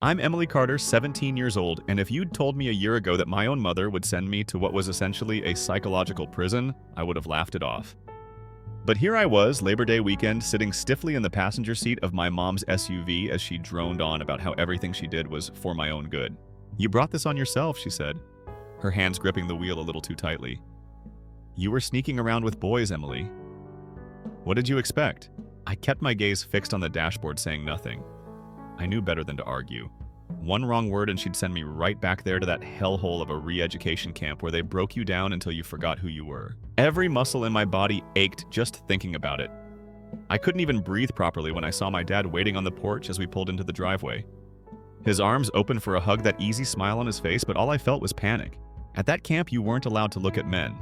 I'm Emily Carter, 17 years old, and if you'd told me a year ago that my own mother would send me to what was essentially a psychological prison, I would have laughed it off. But here I was, Labor Day weekend, sitting stiffly in the passenger seat of my mom's SUV as she droned on about how everything she did was for my own good. "You brought this on yourself," she said, her hands gripping the wheel a little too tightly. "You were sneaking around with boys, Emily." What did you expect? I kept my gaze fixed on the dashboard, saying nothing. I knew better than to argue. One wrong word and she'd send me right back there to that hellhole of a re-education camp where they broke you down until you forgot who you were. Every muscle in my body ached just thinking about it. I couldn't even breathe properly when I saw my dad waiting on the porch as we pulled into the driveway. His arms open for a hug, that easy smile on his face, but all I felt was panic. At that camp, you weren't allowed to look at men.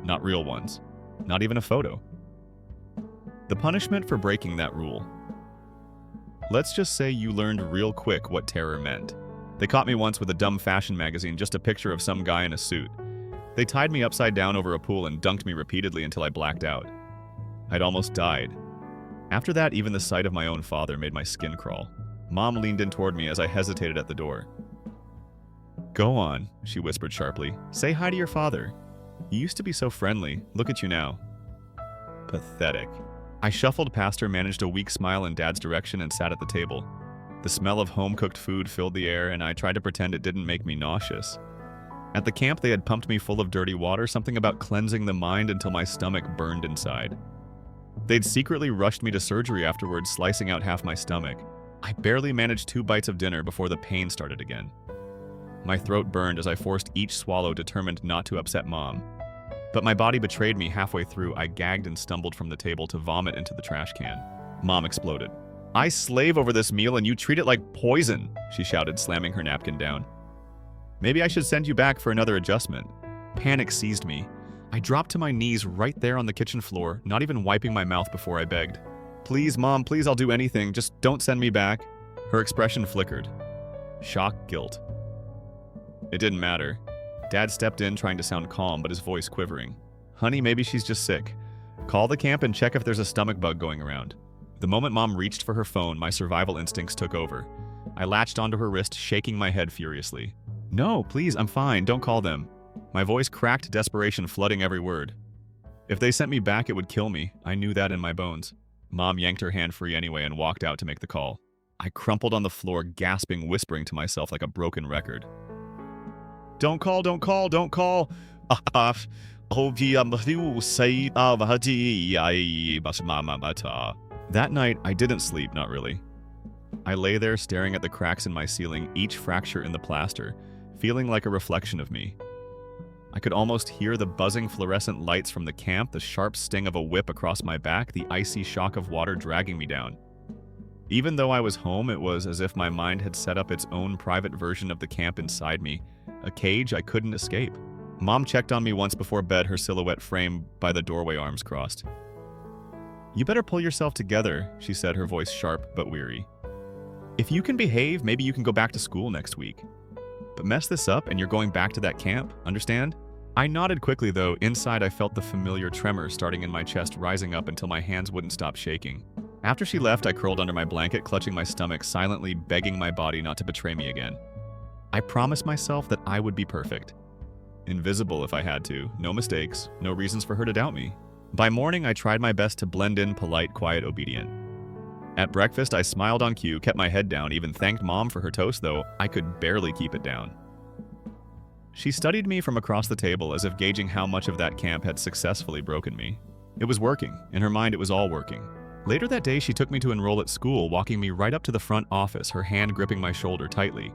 Not real ones. Not even a photo. The punishment for breaking that rule. Let's just say you learned real quick what terror meant. They caught me once with a dumb fashion magazine, just a picture of some guy in a suit. They tied me upside down over a pool and dunked me repeatedly until I blacked out. I'd almost died. After that, even the sight of my own father made my skin crawl. Mom leaned in toward me as I hesitated at the door. "Go on," she whispered sharply. "Say hi to your father. You used to be so friendly. Look at you now." Pathetic. I shuffled past her, managed a weak smile in Dad's direction, and sat at the table. The smell of home-cooked food filled the air, and I tried to pretend it didn't make me nauseous. At the camp, they had pumped me full of dirty water, something about cleansing the mind until my stomach burned inside. They'd secretly rushed me to surgery afterwards, slicing out half my stomach. I barely managed 2 bites of dinner before the pain started again. My throat burned as I forced each swallow, determined not to upset Mom. But my body betrayed me halfway through. I gagged and stumbled from the table to vomit into the trash can. Mom exploded. "I slave over this meal and you treat it like poison," she shouted, slamming her napkin down. "Maybe I should send you back for another adjustment." Panic seized me. I dropped to my knees right there on the kitchen floor, not even wiping my mouth before I begged. "Please, Mom, please, I'll do anything. Just don't send me back." Her expression flickered. Shock, guilt. It didn't matter. Dad stepped in, trying to sound calm, but his voice quivering. "Honey, maybe she's just sick. Call the camp and check if there's a stomach bug going around." The moment Mom reached for her phone, my survival instincts took over. I latched onto her wrist, shaking my head furiously. "No, please, I'm fine. Don't call them." My voice cracked, desperation flooding every word. If they sent me back, it would kill me. I knew that in my bones. Mom yanked her hand free anyway and walked out to make the call. I crumpled on the floor, gasping, whispering to myself like a broken record. "Don't call, don't call, don't call." That night, I didn't sleep, not really. I lay there staring at the cracks in my ceiling, each fracture in the plaster, feeling like a reflection of me. I could almost hear the buzzing fluorescent lights from the camp, the sharp sting of a whip across my back, the icy shock of water dragging me down. Even though I was home, it was as if my mind had set up its own private version of the camp inside me, a cage I couldn't escape. Mom checked on me once before bed, her silhouette framed by the doorway, arms crossed. "You better pull yourself together," she said, her voice sharp but weary. "If you can behave, maybe you can go back to school next week. But mess this up and you're going back to that camp, understand?" I nodded quickly, though. Inside, I felt the familiar tremor starting in my chest, rising up until my hands wouldn't stop shaking. After she left, I curled under my blanket, clutching my stomach, silently begging my body not to betray me again. I promised myself that I would be perfect. Invisible if I had to, no mistakes, no reasons for her to doubt me. By morning, I tried my best to blend in, polite, quiet, obedient. At breakfast, I smiled on cue, kept my head down, even thanked Mom for her toast, though I could barely keep it down. She studied me from across the table, as if gauging how much of that camp had successfully broken me. It was working. In her mind, it was all working. Later that day, she took me to enroll at school, walking me right up to the front office, her hand gripping my shoulder tightly.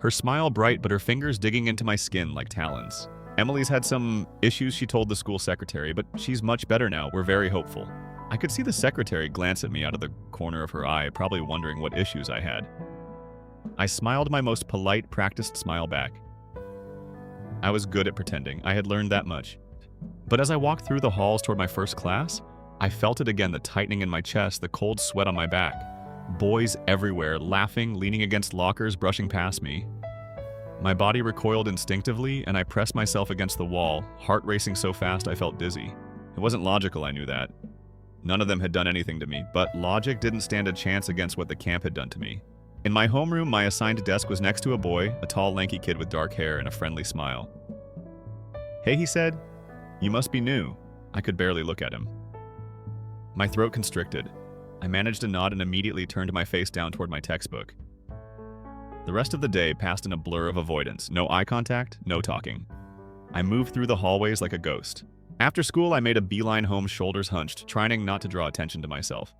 Her smile bright, but her fingers digging into my skin like talons. "Emily's had some issues," she told the school secretary, "but she's much better now. We're very hopeful." I could see the secretary glance at me out of the corner of her eye, probably wondering what issues I had. I smiled my most polite, practiced smile back. I was good at pretending. I had learned that much. But as I walked through the halls toward my first class, I felt it again, the tightening in my chest, the cold sweat on my back. Boys everywhere, laughing, leaning against lockers, brushing past me. My body recoiled instinctively, and I pressed myself against the wall, heart racing so fast I felt dizzy. It wasn't logical, I knew that. None of them had done anything to me, but logic didn't stand a chance against what the camp had done to me. In my homeroom, my assigned desk was next to a boy, a tall, lanky kid with dark hair and a friendly smile. "Hey," he said. "You must be new." I could barely look at him. My throat constricted. I managed a nod and immediately turned my face down toward my textbook. The rest of the day passed in a blur of avoidance. No eye contact, no talking. I moved through the hallways like a ghost. After school, I made a beeline home, shoulders hunched, trying not to draw attention to myself.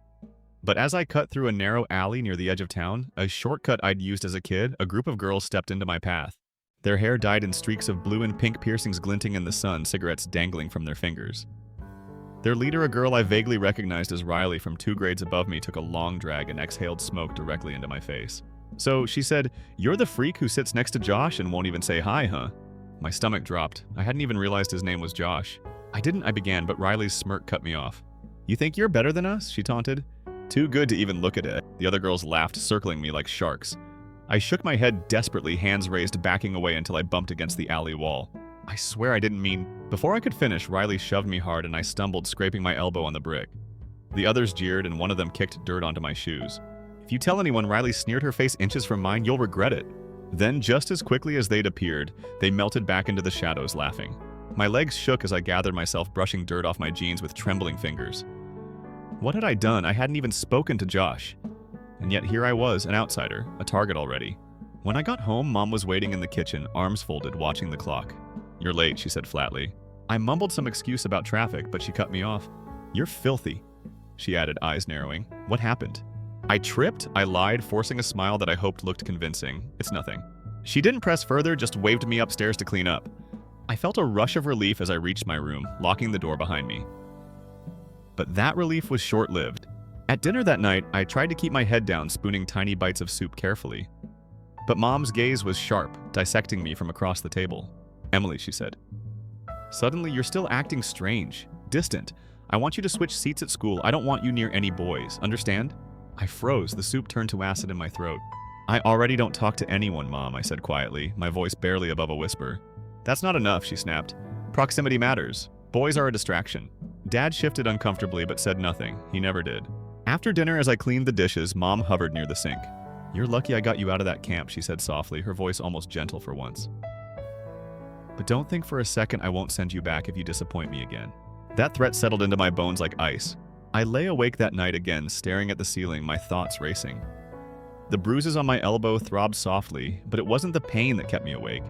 But as I cut through a narrow alley near the edge of town, a shortcut I'd used as a kid, a group of girls stepped into my path. Their hair dyed in streaks of blue and pink, piercings glinting in the sun, cigarettes dangling from their fingers. Their leader, a girl I vaguely recognized as Riley from 2 grades above me, took a long drag and exhaled smoke directly into my face. "So," she said, "you're the freak who sits next to Josh and won't even say hi, huh?" My stomach dropped. I hadn't even realized his name was Josh. I began, but Riley's smirk cut me off. "You think you're better than us?" she taunted. Too good to even look at it. The other girls laughed, circling me like sharks. I shook my head desperately, hands raised, backing away until I bumped against the alley wall. I swear I didn't mean... Before I could finish, Riley shoved me hard and I stumbled, scraping my elbow on the brick. The others jeered and one of them kicked dirt onto my shoes. "If you tell anyone Riley sneered her face inches from mine, you'll regret it." Then, just as quickly as they'd appeared, they melted back into the shadows, laughing. My legs shook as I gathered myself, brushing dirt off my jeans with trembling fingers. What had I done? I hadn't even spoken to Josh. And yet here I was, an outsider, a target already. When I got home, Mom was waiting in the kitchen, arms folded, watching the clock. "You're late," she said flatly. I mumbled some excuse about traffic, but she cut me off. "You're filthy," she added, eyes narrowing. "What happened?" I tripped, I lied, forcing a smile that I hoped looked convincing. "It's nothing." She didn't press further, just waved me upstairs to clean up. I felt a rush of relief as I reached my room, locking the door behind me. But that relief was short-lived. At dinner that night, I tried to keep my head down, spooning tiny bites of soup carefully. But Mom's gaze was sharp, dissecting me from across the table. "Emily," she said. "Suddenly, you're still acting strange, distant. I want you to switch seats at school. I don't want you near any boys, understand?" I froze, the soup turned to acid in my throat. "I already don't talk to anyone, Mom," I said quietly, my voice barely above a whisper. "That's not enough," she snapped. "Proximity matters. Boys are a distraction." Dad shifted uncomfortably but said nothing. He never did. After dinner, as I cleaned the dishes, Mom hovered near the sink. "You're lucky I got you out of that camp," she said softly, her voice almost gentle for once. "But don't think for a second I won't send you back if you disappoint me again." That threat settled into my bones like ice. I lay awake that night again, staring at the ceiling, my thoughts racing. The bruises on my elbow throbbed softly, but it wasn't the pain that kept me awake.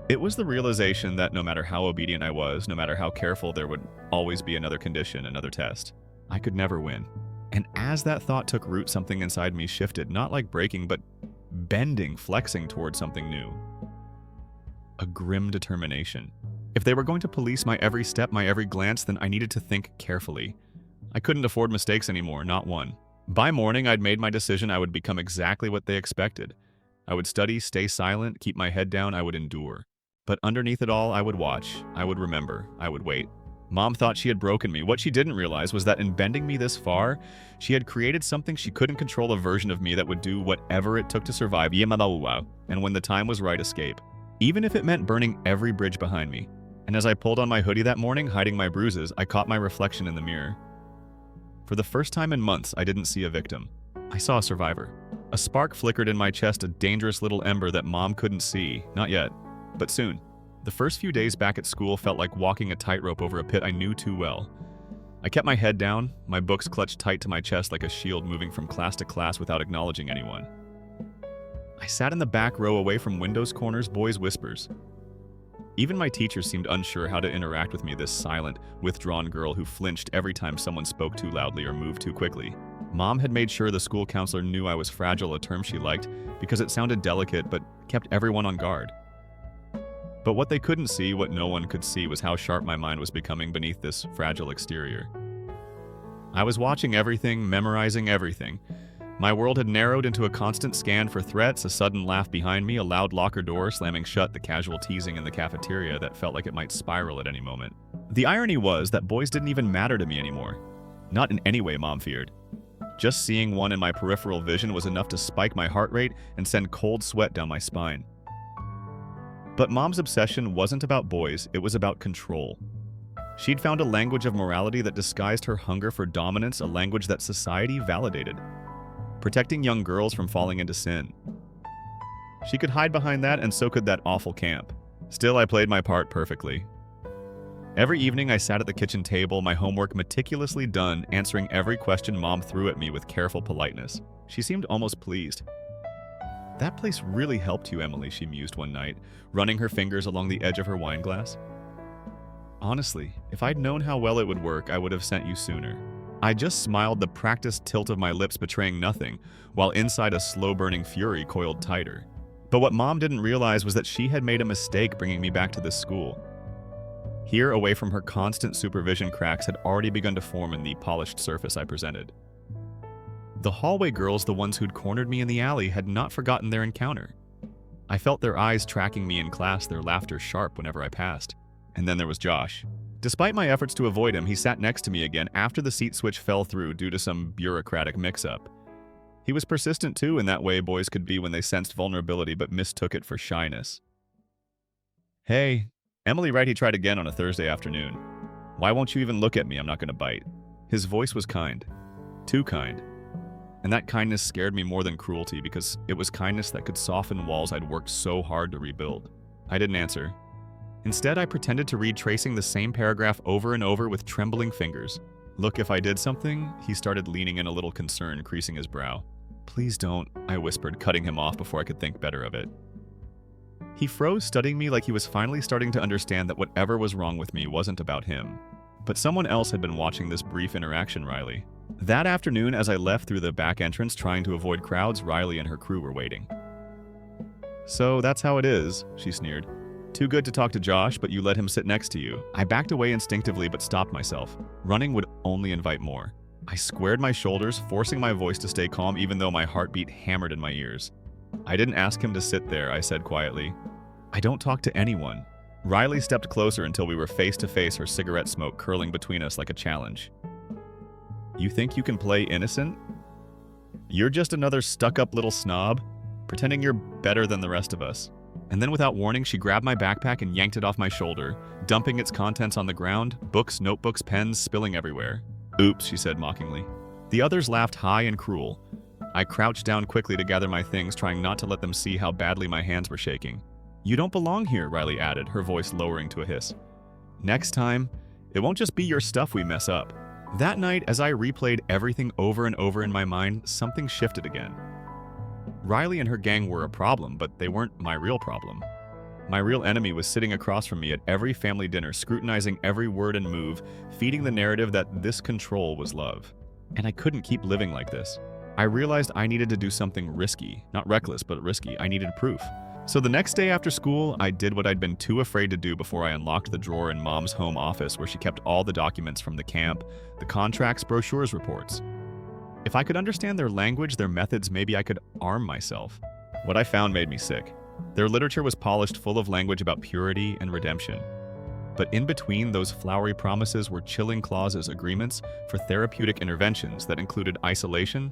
It was the realization that no matter how obedient I was, no matter how careful, there would always be another condition, another test. I could never win. And as that thought took root, something inside me shifted, not like breaking, but bending, flexing toward something new. A grim determination. If they were going to police my every step, my every glance, then I needed to think carefully. I couldn't afford mistakes anymore, not one. By morning, I'd made my decision. I would become exactly what they expected. I would study, stay silent, keep my head down, I would endure. But underneath it all, I would watch, I would remember, I would wait. Mom thought she had broken me. What she didn't realize was that in bending me this far, she had created something she couldn't control, a version of me that would do whatever it took to survive, and when the time was right, escape. Even if it meant burning every bridge behind me. And as I pulled on my hoodie that morning, hiding my bruises, I caught my reflection in the mirror. For the first time in months, I didn't see a victim. I saw a survivor. A spark flickered in my chest, a dangerous little ember that Mom couldn't see. Not yet, but soon. The first few days back at school felt like walking a tightrope over a pit I knew too well. I kept my head down, my books clutched tight to my chest like a shield, moving from class to class without acknowledging anyone. I sat in the back row away from windows, corners, boys' whispers. Even my teachers seemed unsure how to interact with me, this silent, withdrawn girl who flinched every time someone spoke too loudly or moved too quickly. Mom had made sure the school counselor knew I was fragile, a term she liked, because it sounded delicate but kept everyone on guard. But what they couldn't see, what no one could see, was how sharp my mind was becoming beneath this fragile exterior. I was watching everything, memorizing everything. My world had narrowed into a constant scan for threats, a sudden laugh behind me, a loud locker door slamming shut, the casual teasing in the cafeteria that felt like it might spiral at any moment. The irony was that boys didn't even matter to me anymore. Not in any way Mom feared. Just seeing one in my peripheral vision was enough to spike my heart rate and send cold sweat down my spine. But Mom's obsession wasn't about boys, it was about control. She'd found a language of morality that disguised her hunger for dominance, a language that society validated. protecting young girls from falling into sin. She could hide behind that, and so could that awful camp. Still, I played my part perfectly. Every evening I sat at the kitchen table, my homework meticulously done, answering every question Mom threw at me with careful politeness. She seemed almost pleased. "That place really helped you, Emily," she mused one night, running her fingers along the edge of her wine glass. "Honestly, if I'd known how well it would work, I would have sent you sooner." I just smiled, the practiced tilt of my lips betraying nothing, while inside a slow-burning fury coiled tighter. But what Mom didn't realize was that she had made a mistake bringing me back to this school. Here, away from her constant supervision, cracks had already begun to form in the polished surface I presented. The hallway girls, the ones who'd cornered me in the alley, had not forgotten their encounter. I felt their eyes tracking me in class, their laughter sharp whenever I passed. And then there was Josh. Despite my efforts to avoid him, he sat next to me again after the seat switch fell through due to some bureaucratic mix-up. He was persistent too, in that way boys could be when they sensed vulnerability but mistook it for shyness. "Hey, Emily Wright," he tried again on a Thursday afternoon. "Why won't you even look at me? I'm not going to bite." His voice was kind. Too kind. And that kindness scared me more than cruelty, because it was kindness that could soften walls I'd worked so hard to rebuild. I didn't answer. Instead, I pretended to read, tracing the same paragraph over and over with trembling fingers. "Look, if I did something," he started, leaning in a little concern, creasing his brow. "Please don't," I whispered, cutting him off before I could think better of it. He froze, studying me like he was finally starting to understand that whatever was wrong with me wasn't about him. But someone else had been watching this brief interaction, Riley. That afternoon, as I left through the back entrance trying to avoid crowds, Riley and her crew were waiting. "So that's how it is," she sneered. "Too good to talk to Josh, but you let him sit next to you." I backed away instinctively but stopped myself. Running would only invite more. I squared my shoulders, forcing my voice to stay calm even though my heartbeat hammered in my ears. "I didn't ask him to sit there," I said quietly. "I don't talk to anyone." Riley stepped closer until we were face to face, her cigarette smoke curling between us like a challenge. "You think you can play innocent? You're just another stuck-up little snob, pretending you're better than the rest of us." And then without warning, she grabbed my backpack and yanked it off my shoulder, dumping its contents on the ground, books, notebooks, pens spilling everywhere. "Oops," she said mockingly. The others laughed high and cruel. I crouched down quickly to gather my things, trying not to let them see how badly my hands were shaking. "You don't belong here," Riley added, her voice lowering to a hiss. "Next time, it won't just be your stuff we mess up." That night, as I replayed everything over and over in my mind, something shifted again. Riley and her gang were a problem, but they weren't my real problem. My real enemy was sitting across from me at every family dinner, scrutinizing every word and move, feeding the narrative that this control was love. And I couldn't keep living like this. I realized I needed to do something risky. Not reckless, but risky. I needed proof. So the next day after school, I did what I'd been too afraid to do before I unlocked the drawer in Mom's home office where she kept all the documents from the camp, the contracts, brochures, reports. If I could understand their language, their methods, maybe I could arm myself. What I found made me sick. Their literature was polished, full of language about purity and redemption. But in between those flowery promises were chilling clauses, agreements for therapeutic interventions that included isolation,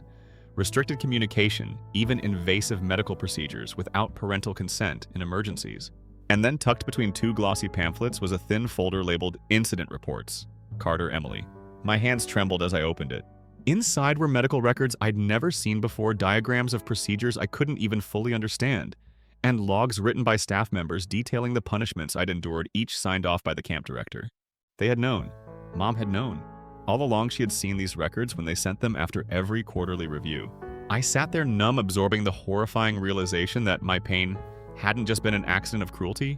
restricted communication, even invasive medical procedures without parental consent in emergencies. And then tucked between two glossy pamphlets was a thin folder labeled Incident Reports. Carter, Emily. My hands trembled as I opened it. Inside were medical records I'd never seen before, diagrams of procedures I couldn't even fully understand, and logs written by staff members detailing the punishments I'd endured, each signed off by the camp director. They had known. Mom had known. All along she had seen these records when they sent them after every quarterly review. I sat there numb, absorbing the horrifying realization that my pain hadn't just been an accident of cruelty.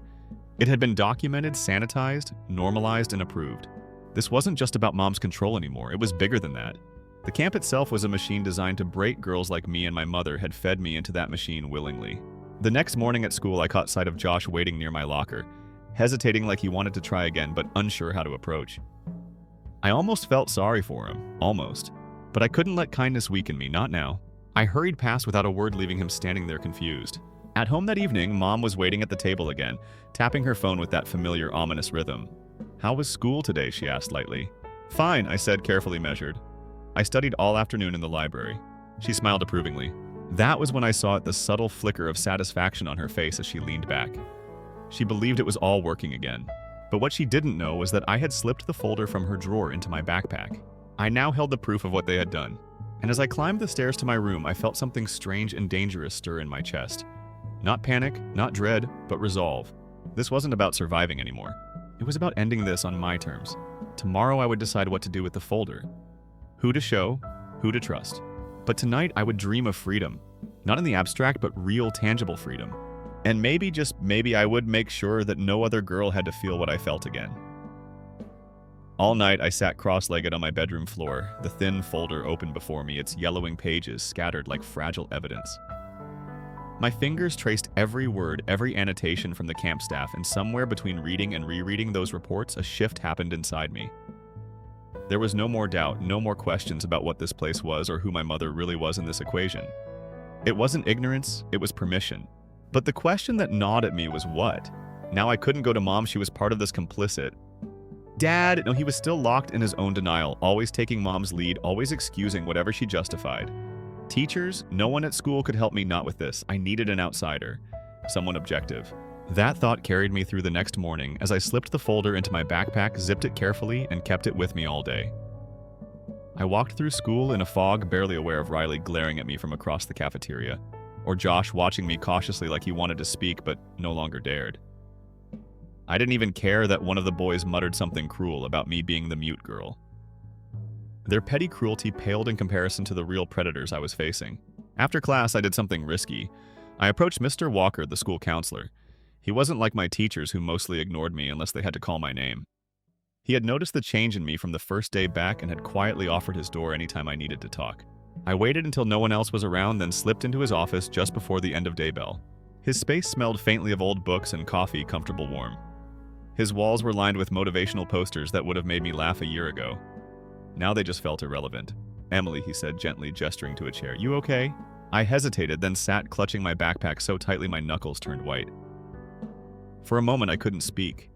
It had been documented, sanitized, normalized, and approved. This wasn't just about Mom's control anymore. It was bigger than that. The camp itself was a machine designed to break girls like me, and my mother had fed me into that machine willingly. The next morning at school, I caught sight of Josh waiting near my locker, hesitating like he wanted to try again, but unsure how to approach. I almost felt sorry for him, almost. But I couldn't let kindness weaken me, not now. I hurried past without a word, leaving him standing there confused. At home that evening, Mom was waiting at the table again, tapping her phone with that familiar, ominous rhythm. "How was school today?" she asked lightly. "Fine," I said, carefully measured. "I studied all afternoon in the library." She smiled approvingly. That was when I saw the subtle flicker of satisfaction on her face as she leaned back. She believed it was all working again. But what she didn't know was that I had slipped the folder from her drawer into my backpack. I now held the proof of what they had done. And as I climbed the stairs to my room, I felt something strange and dangerous stir in my chest. Not panic, not dread, but resolve. This wasn't about surviving anymore. It was about ending this on my terms. Tomorrow I would decide what to do with the folder. Who to show, who to trust. But tonight I would dream of freedom. Not in the abstract, but real, tangible freedom. And maybe, just maybe, I would make sure that no other girl had to feel what I felt again. All night I sat cross-legged on my bedroom floor, the thin folder open before me, its yellowing pages scattered like fragile evidence. My fingers traced every word, every annotation from the camp staff, and somewhere between reading and rereading those reports, a shift happened inside me. There was no more doubt, no more questions about what this place was or who my mother really was in this equation. It wasn't ignorance, it was permission. But the question that gnawed at me was what? Now I couldn't go to Mom, she was part of this complicit. Dad, no, he was still locked in his own denial, always taking Mom's lead, always excusing whatever she justified. Teachers, no one at school could help me not with this. I needed an outsider, someone objective. That thought carried me through the next morning as I slipped the folder into my backpack, zipped it carefully, and kept it with me all day. I walked through school in a fog, barely aware of Riley glaring at me from across the cafeteria, or Josh watching me cautiously like he wanted to speak but no longer dared. I didn't even care that one of the boys muttered something cruel about me being the mute girl. Their petty cruelty paled in comparison to the real predators I was facing. After class, I did something risky. I approached Mr. Walker, the school counselor. He wasn't like my teachers who mostly ignored me unless they had to call my name. He had noticed the change in me from the first day back and had quietly offered his door anytime I needed to talk. I waited until no one else was around, then slipped into his office just before the end of day bell. His space smelled faintly of old books and coffee, comfortable warm. His walls were lined with motivational posters that would have made me laugh a year ago. Now they just felt irrelevant. Emily, he said, gently gesturing to a chair. You okay? I hesitated, then sat clutching my backpack so tightly my knuckles turned white. For a moment I couldn't speak.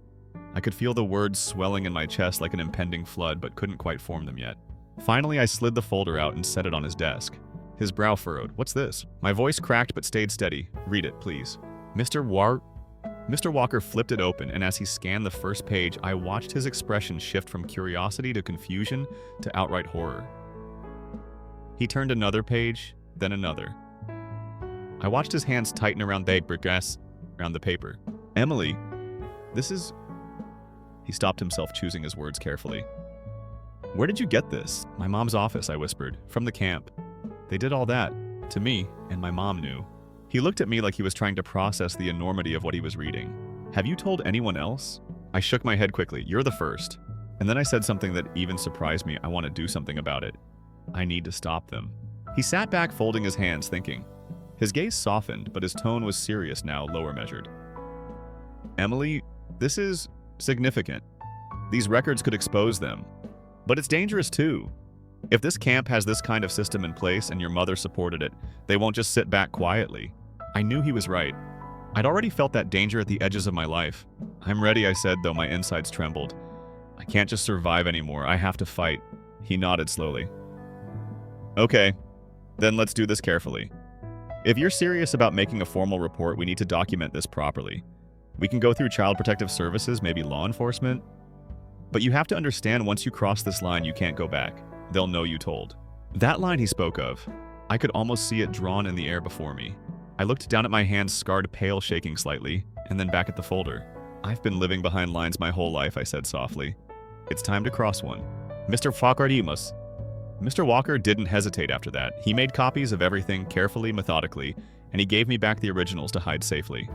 I could feel the words swelling in my chest like an impending flood, but couldn't quite form them yet. Finally, I slid the folder out and set it on his desk. His brow furrowed. What's this? My voice cracked but stayed steady. Read it, please. Mr. Walker flipped it open, and as he scanned the first page, I watched his expression shift from curiosity to confusion to outright horror. He turned another page, then another. I watched his hands tighten around the paper. Emily, this is... He stopped himself, choosing his words carefully. Where did you get this? My mom's office, I whispered. From the camp. They did all that. To me, and my mom knew. He looked at me like he was trying to process the enormity of what he was reading. Have you told anyone else? I shook my head quickly. You're the first. And then I said something that even surprised me. I want to do something about it. I need to stop them. He sat back, folding his hands, thinking. His gaze softened, but his tone was serious now, lower measured. Emily, this is significant. These records could expose them. But it's dangerous too. If this camp has this kind of system in place and your mother supported it, they won't just sit back quietly. I knew he was right. I'd already felt that danger at the edges of my life. I'm ready, I said, though my insides trembled. I can't just survive anymore. I have to fight. He nodded slowly. Okay, then let's do this carefully. If you're serious about making a formal report, we need to document this properly. We can go through Child Protective Services, maybe law enforcement. But you have to understand, once you cross this line, you can't go back. They'll know you told. That line he spoke of, I could almost see it drawn in the air before me. I looked down at my hands, scarred, pale, shaking slightly, and then back at the folder. I've been living behind lines my whole life, I said softly. It's time to cross one. Mr. Fakardimos. Mr. Walker didn't hesitate after that. He made copies of everything carefully, methodically, and he gave me back the originals to hide safely.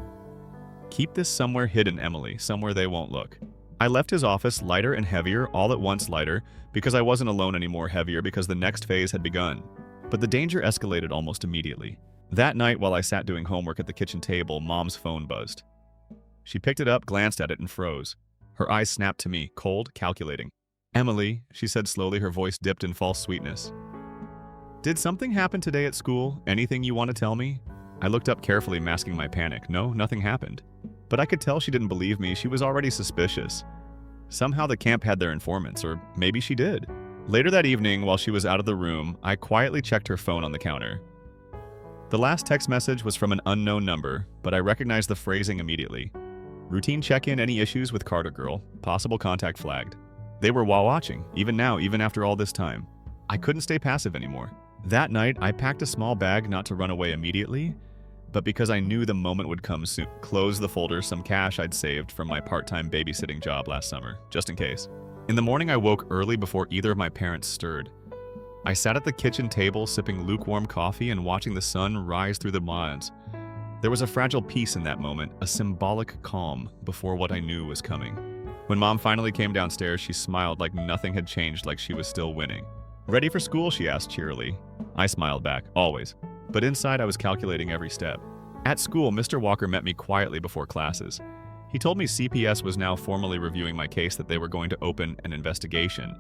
Keep this somewhere hidden, Emily, somewhere they won't look. I left his office lighter and heavier, all at once lighter, because I wasn't alone anymore, heavier because the next phase had begun. But the danger escalated almost immediately. That night, while I sat doing homework at the kitchen table, Mom's phone buzzed. She picked it up, glanced at it, and froze. Her eyes snapped to me, cold, calculating. Emily, she said slowly, her voice dipped in false sweetness. Did something happen today at school? Anything you want to tell me? I looked up carefully, masking my panic. No, nothing happened. But I could tell she didn't believe me. She was already suspicious. Somehow the camp had their informants, or maybe she did. Later that evening, while she was out of the room, I quietly checked her phone on the counter. The last text message was from an unknown number, but I recognized the phrasing immediately. Routine check-in, any issues with Carter Girl, possible contact flagged. They were while watching, even now, even after all this time. I couldn't stay passive anymore. That night, I packed a small bag not to run away immediately, but because I knew the moment would come soon. Closed the folder, some cash I'd saved from my part-time babysitting job last summer, just in case. In the morning, I woke early before either of my parents stirred. I sat at the kitchen table sipping lukewarm coffee and watching the sun rise through the blinds. There was a fragile peace in that moment, a symbolic calm before what I knew was coming. When Mom finally came downstairs, she smiled like nothing had changed, like she was still winning. "Ready for school?" she asked cheerily. I smiled back, always. But inside, I was calculating every step. At school, Mr. Walker met me quietly before classes. He told me CPS was now formally reviewing my case, that they were going to open an investigation.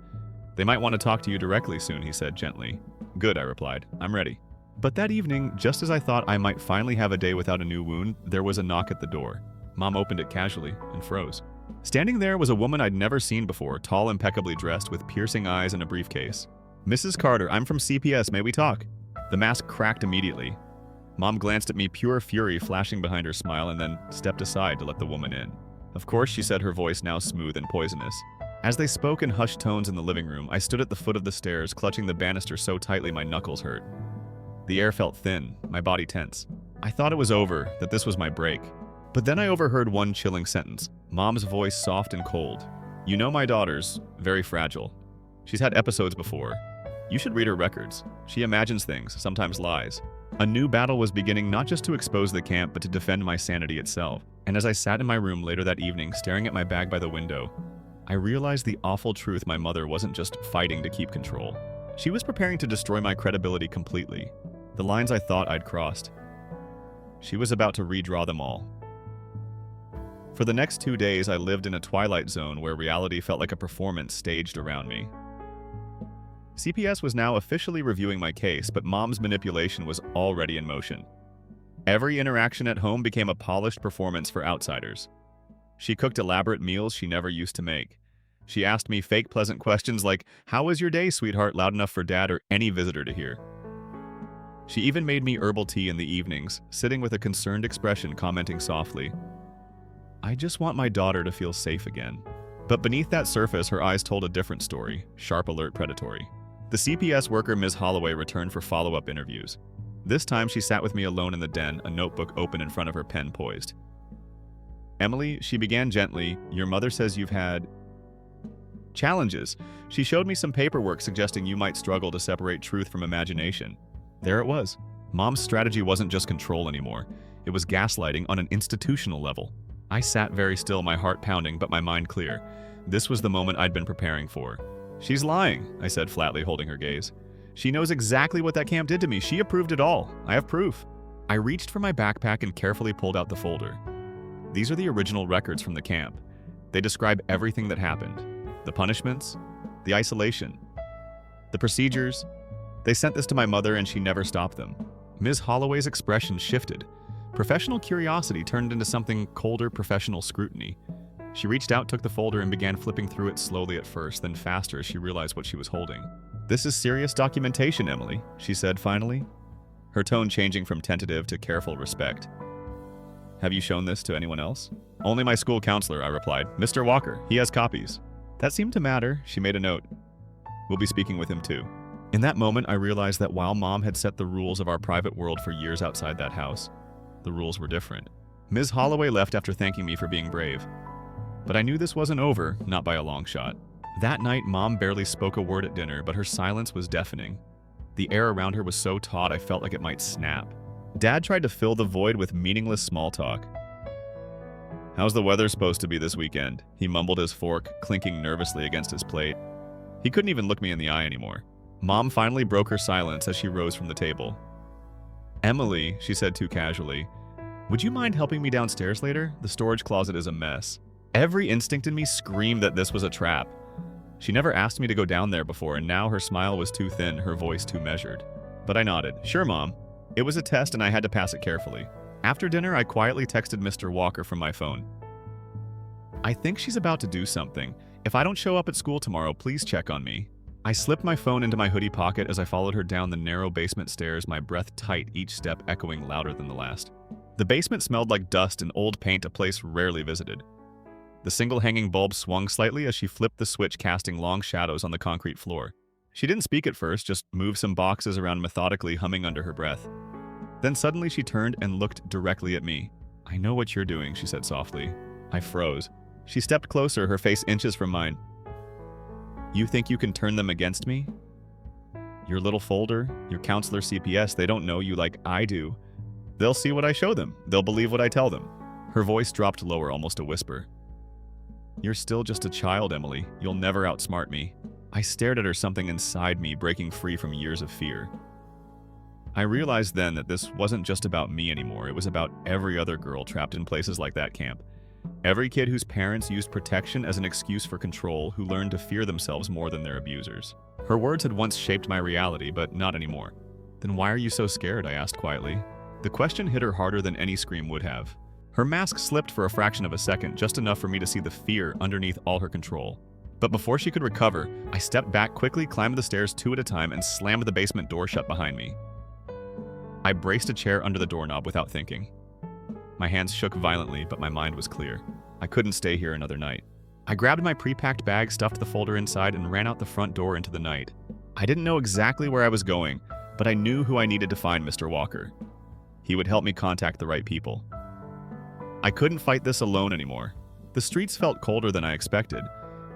"They might want to talk to you directly soon," he said gently. "Good," I replied. "I'm ready." But that evening, just as I thought I might finally have a day without a new wound, there was a knock at the door. Mom opened it casually and froze. Standing there was a woman I'd never seen before, tall, impeccably dressed, with piercing eyes and a briefcase. "Mrs. Carter, I'm from CPS, may we talk?" The mask cracked immediately. Mom glanced at me, pure fury flashing behind her smile, and then stepped aside to let the woman in. "Of course," she said, her voice now smooth and poisonous. As they spoke in hushed tones in the living room, I stood at the foot of the stairs, clutching the banister so tightly my knuckles hurt. The air felt thin, my body tense. I thought it was over, that this was my break. But then I overheard one chilling sentence, Mom's voice soft and cold. "You know my daughter's very fragile. She's had episodes before. You should read her records. She imagines things, sometimes lies." A new battle was beginning, not just to expose the camp, but to defend my sanity itself. And as I sat in my room later that evening, staring at my bag by the window, I realized the awful truth: my mother wasn't just fighting to keep control. She was preparing to destroy my credibility completely. The lines I thought I'd crossed. She was about to redraw them all. For the next 2 days, I lived in a twilight zone where reality felt like a performance staged around me. CPS was now officially reviewing my case, but Mom's manipulation was already in motion. Every interaction at home became a polished performance for outsiders. She cooked elaborate meals she never used to make. She asked me fake pleasant questions like, "How was your day, sweetheart?" loud enough for Dad or any visitor to hear. She even made me herbal tea in the evenings, sitting with a concerned expression, commenting softly, "I just want my daughter to feel safe again." But beneath that surface, her eyes told a different story, sharp, alert, predatory. The CPS worker, Ms. Holloway, returned for follow-up interviews. This time, she sat with me alone in the den, a notebook open in front of her, pen poised. "Emily," she began gently, "your mother says you've had challenges. She showed me some paperwork suggesting you might struggle to separate truth from imagination." There it was. Mom's strategy wasn't just control anymore. It was gaslighting on an institutional level. I sat very still, my heart pounding, but my mind clear. This was the moment I'd been preparing for. "She's lying," I said flatly, holding her gaze. "She knows exactly what that camp did to me. She approved it all. I have proof." I reached for my backpack and carefully pulled out the folder. These are the original records from the camp. They describe everything that happened. The punishments, the isolation, the procedures. They sent this to my mother and she never stopped them. Ms. Holloway's expression shifted. Professional curiosity turned into something colder, professional scrutiny. She reached out, took the folder, and began flipping through it slowly at first, then faster as she realized what she was holding. "This is serious documentation, Emily," she said finally, her tone changing from tentative to careful respect. "Have you shown this to anyone else?" "Only my school counselor," I replied. "Mr. Walker, he has copies." That seemed to matter. She made a note. "We'll be speaking with him too." In that moment, I realized that while Mom had set the rules of our private world for years outside that house, the rules were different. Ms. Holloway left after thanking me for being brave. But I knew this wasn't over, not by a long shot. That night, Mom barely spoke a word at dinner, but her silence was deafening. The air around her was so taut I felt like it might snap. Dad tried to fill the void with meaningless small talk. "How's the weather supposed to be this weekend?" He mumbled, his fork clinking nervously against his plate. He couldn't even look me in the eye anymore. Mom finally broke her silence as she rose from the table. "Emily," she said too casually, "would you mind helping me downstairs later? The storage closet is a mess." Every instinct in me screamed that this was a trap. She never asked me to go down there before, and now her smile was too thin, her voice too measured. But I nodded. "Sure, Mom." It was a test and I had to pass it carefully. After dinner, I quietly texted Mr. Walker from my phone. "I think she's about to do something. If I don't show up at school tomorrow, please check on me." I slipped my phone into my hoodie pocket as I followed her down the narrow basement stairs, my breath tight, each step echoing louder than the last. The basement smelled like dust and old paint, a place rarely visited. The single hanging bulb swung slightly as she flipped the switch, casting long shadows on the concrete floor. She didn't speak at first, just moved some boxes around methodically, humming under her breath. Then suddenly she turned and looked directly at me. "I know what you're doing," she said softly. I froze. She stepped closer, her face inches from mine. "You think you can turn them against me? Your little folder, your counselor CPS, they don't know you like I do. They'll see what I show them. They'll believe what I tell them." Her voice dropped lower, almost a whisper. "You're still just a child, Emily. You'll never outsmart me." I stared at her, something inside me breaking free from years of fear. I realized then that this wasn't just about me anymore. It was about every other girl trapped in places like that camp. Every kid whose parents used protection as an excuse for control, who learned to fear themselves more than their abusers. Her words had once shaped my reality, but not anymore. "Then why are you so scared?" I asked quietly. The question hit her harder than any scream would have. Her mask slipped for a fraction of a second, just enough for me to see the fear underneath all her control. But before she could recover, I stepped back quickly, climbed the stairs 2 at a time, and slammed the basement door shut behind me. I braced a chair under the doorknob without thinking. My hands shook violently, but my mind was clear. I couldn't stay here another night. I grabbed my pre-packed bag, stuffed the folder inside, and ran out the front door into the night. I didn't know exactly where I was going, but I knew who I needed to find: Mr. Walker. He would help me contact the right people. I couldn't fight this alone anymore. The streets felt colder than I expected.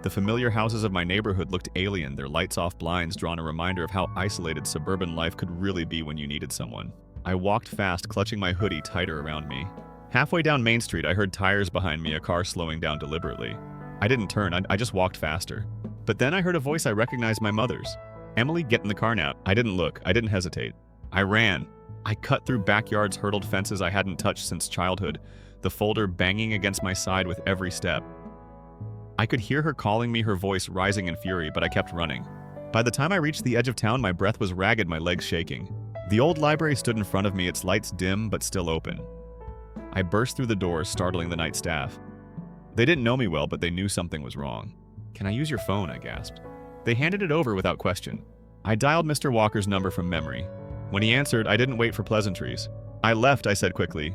The familiar houses of my neighborhood looked alien, their lights-off blinds drawn a reminder of how isolated suburban life could really be when you needed someone. I walked fast, clutching my hoodie tighter around me. Halfway down Main Street, I heard tires behind me, a car slowing down deliberately. I didn't turn, I just walked faster. But then I heard a voice I recognized: my mother's. "Emily, get in the car now." I didn't look, I didn't hesitate. I ran. I cut through backyards, hurdled fences I hadn't touched since childhood, the folder banging against my side with every step. I could hear her calling me, her voice rising in fury, but I kept running. By the time I reached the edge of town, my breath was ragged, my legs shaking. The old library stood in front of me, its lights dim but still open. I burst through the door, startling the night staff. They didn't know me well, but they knew something was wrong. "Can I use your phone?" I gasped. They handed it over without question. I dialed Mr. Walker's number from memory. When he answered, I didn't wait for pleasantries. "I left," I said quickly.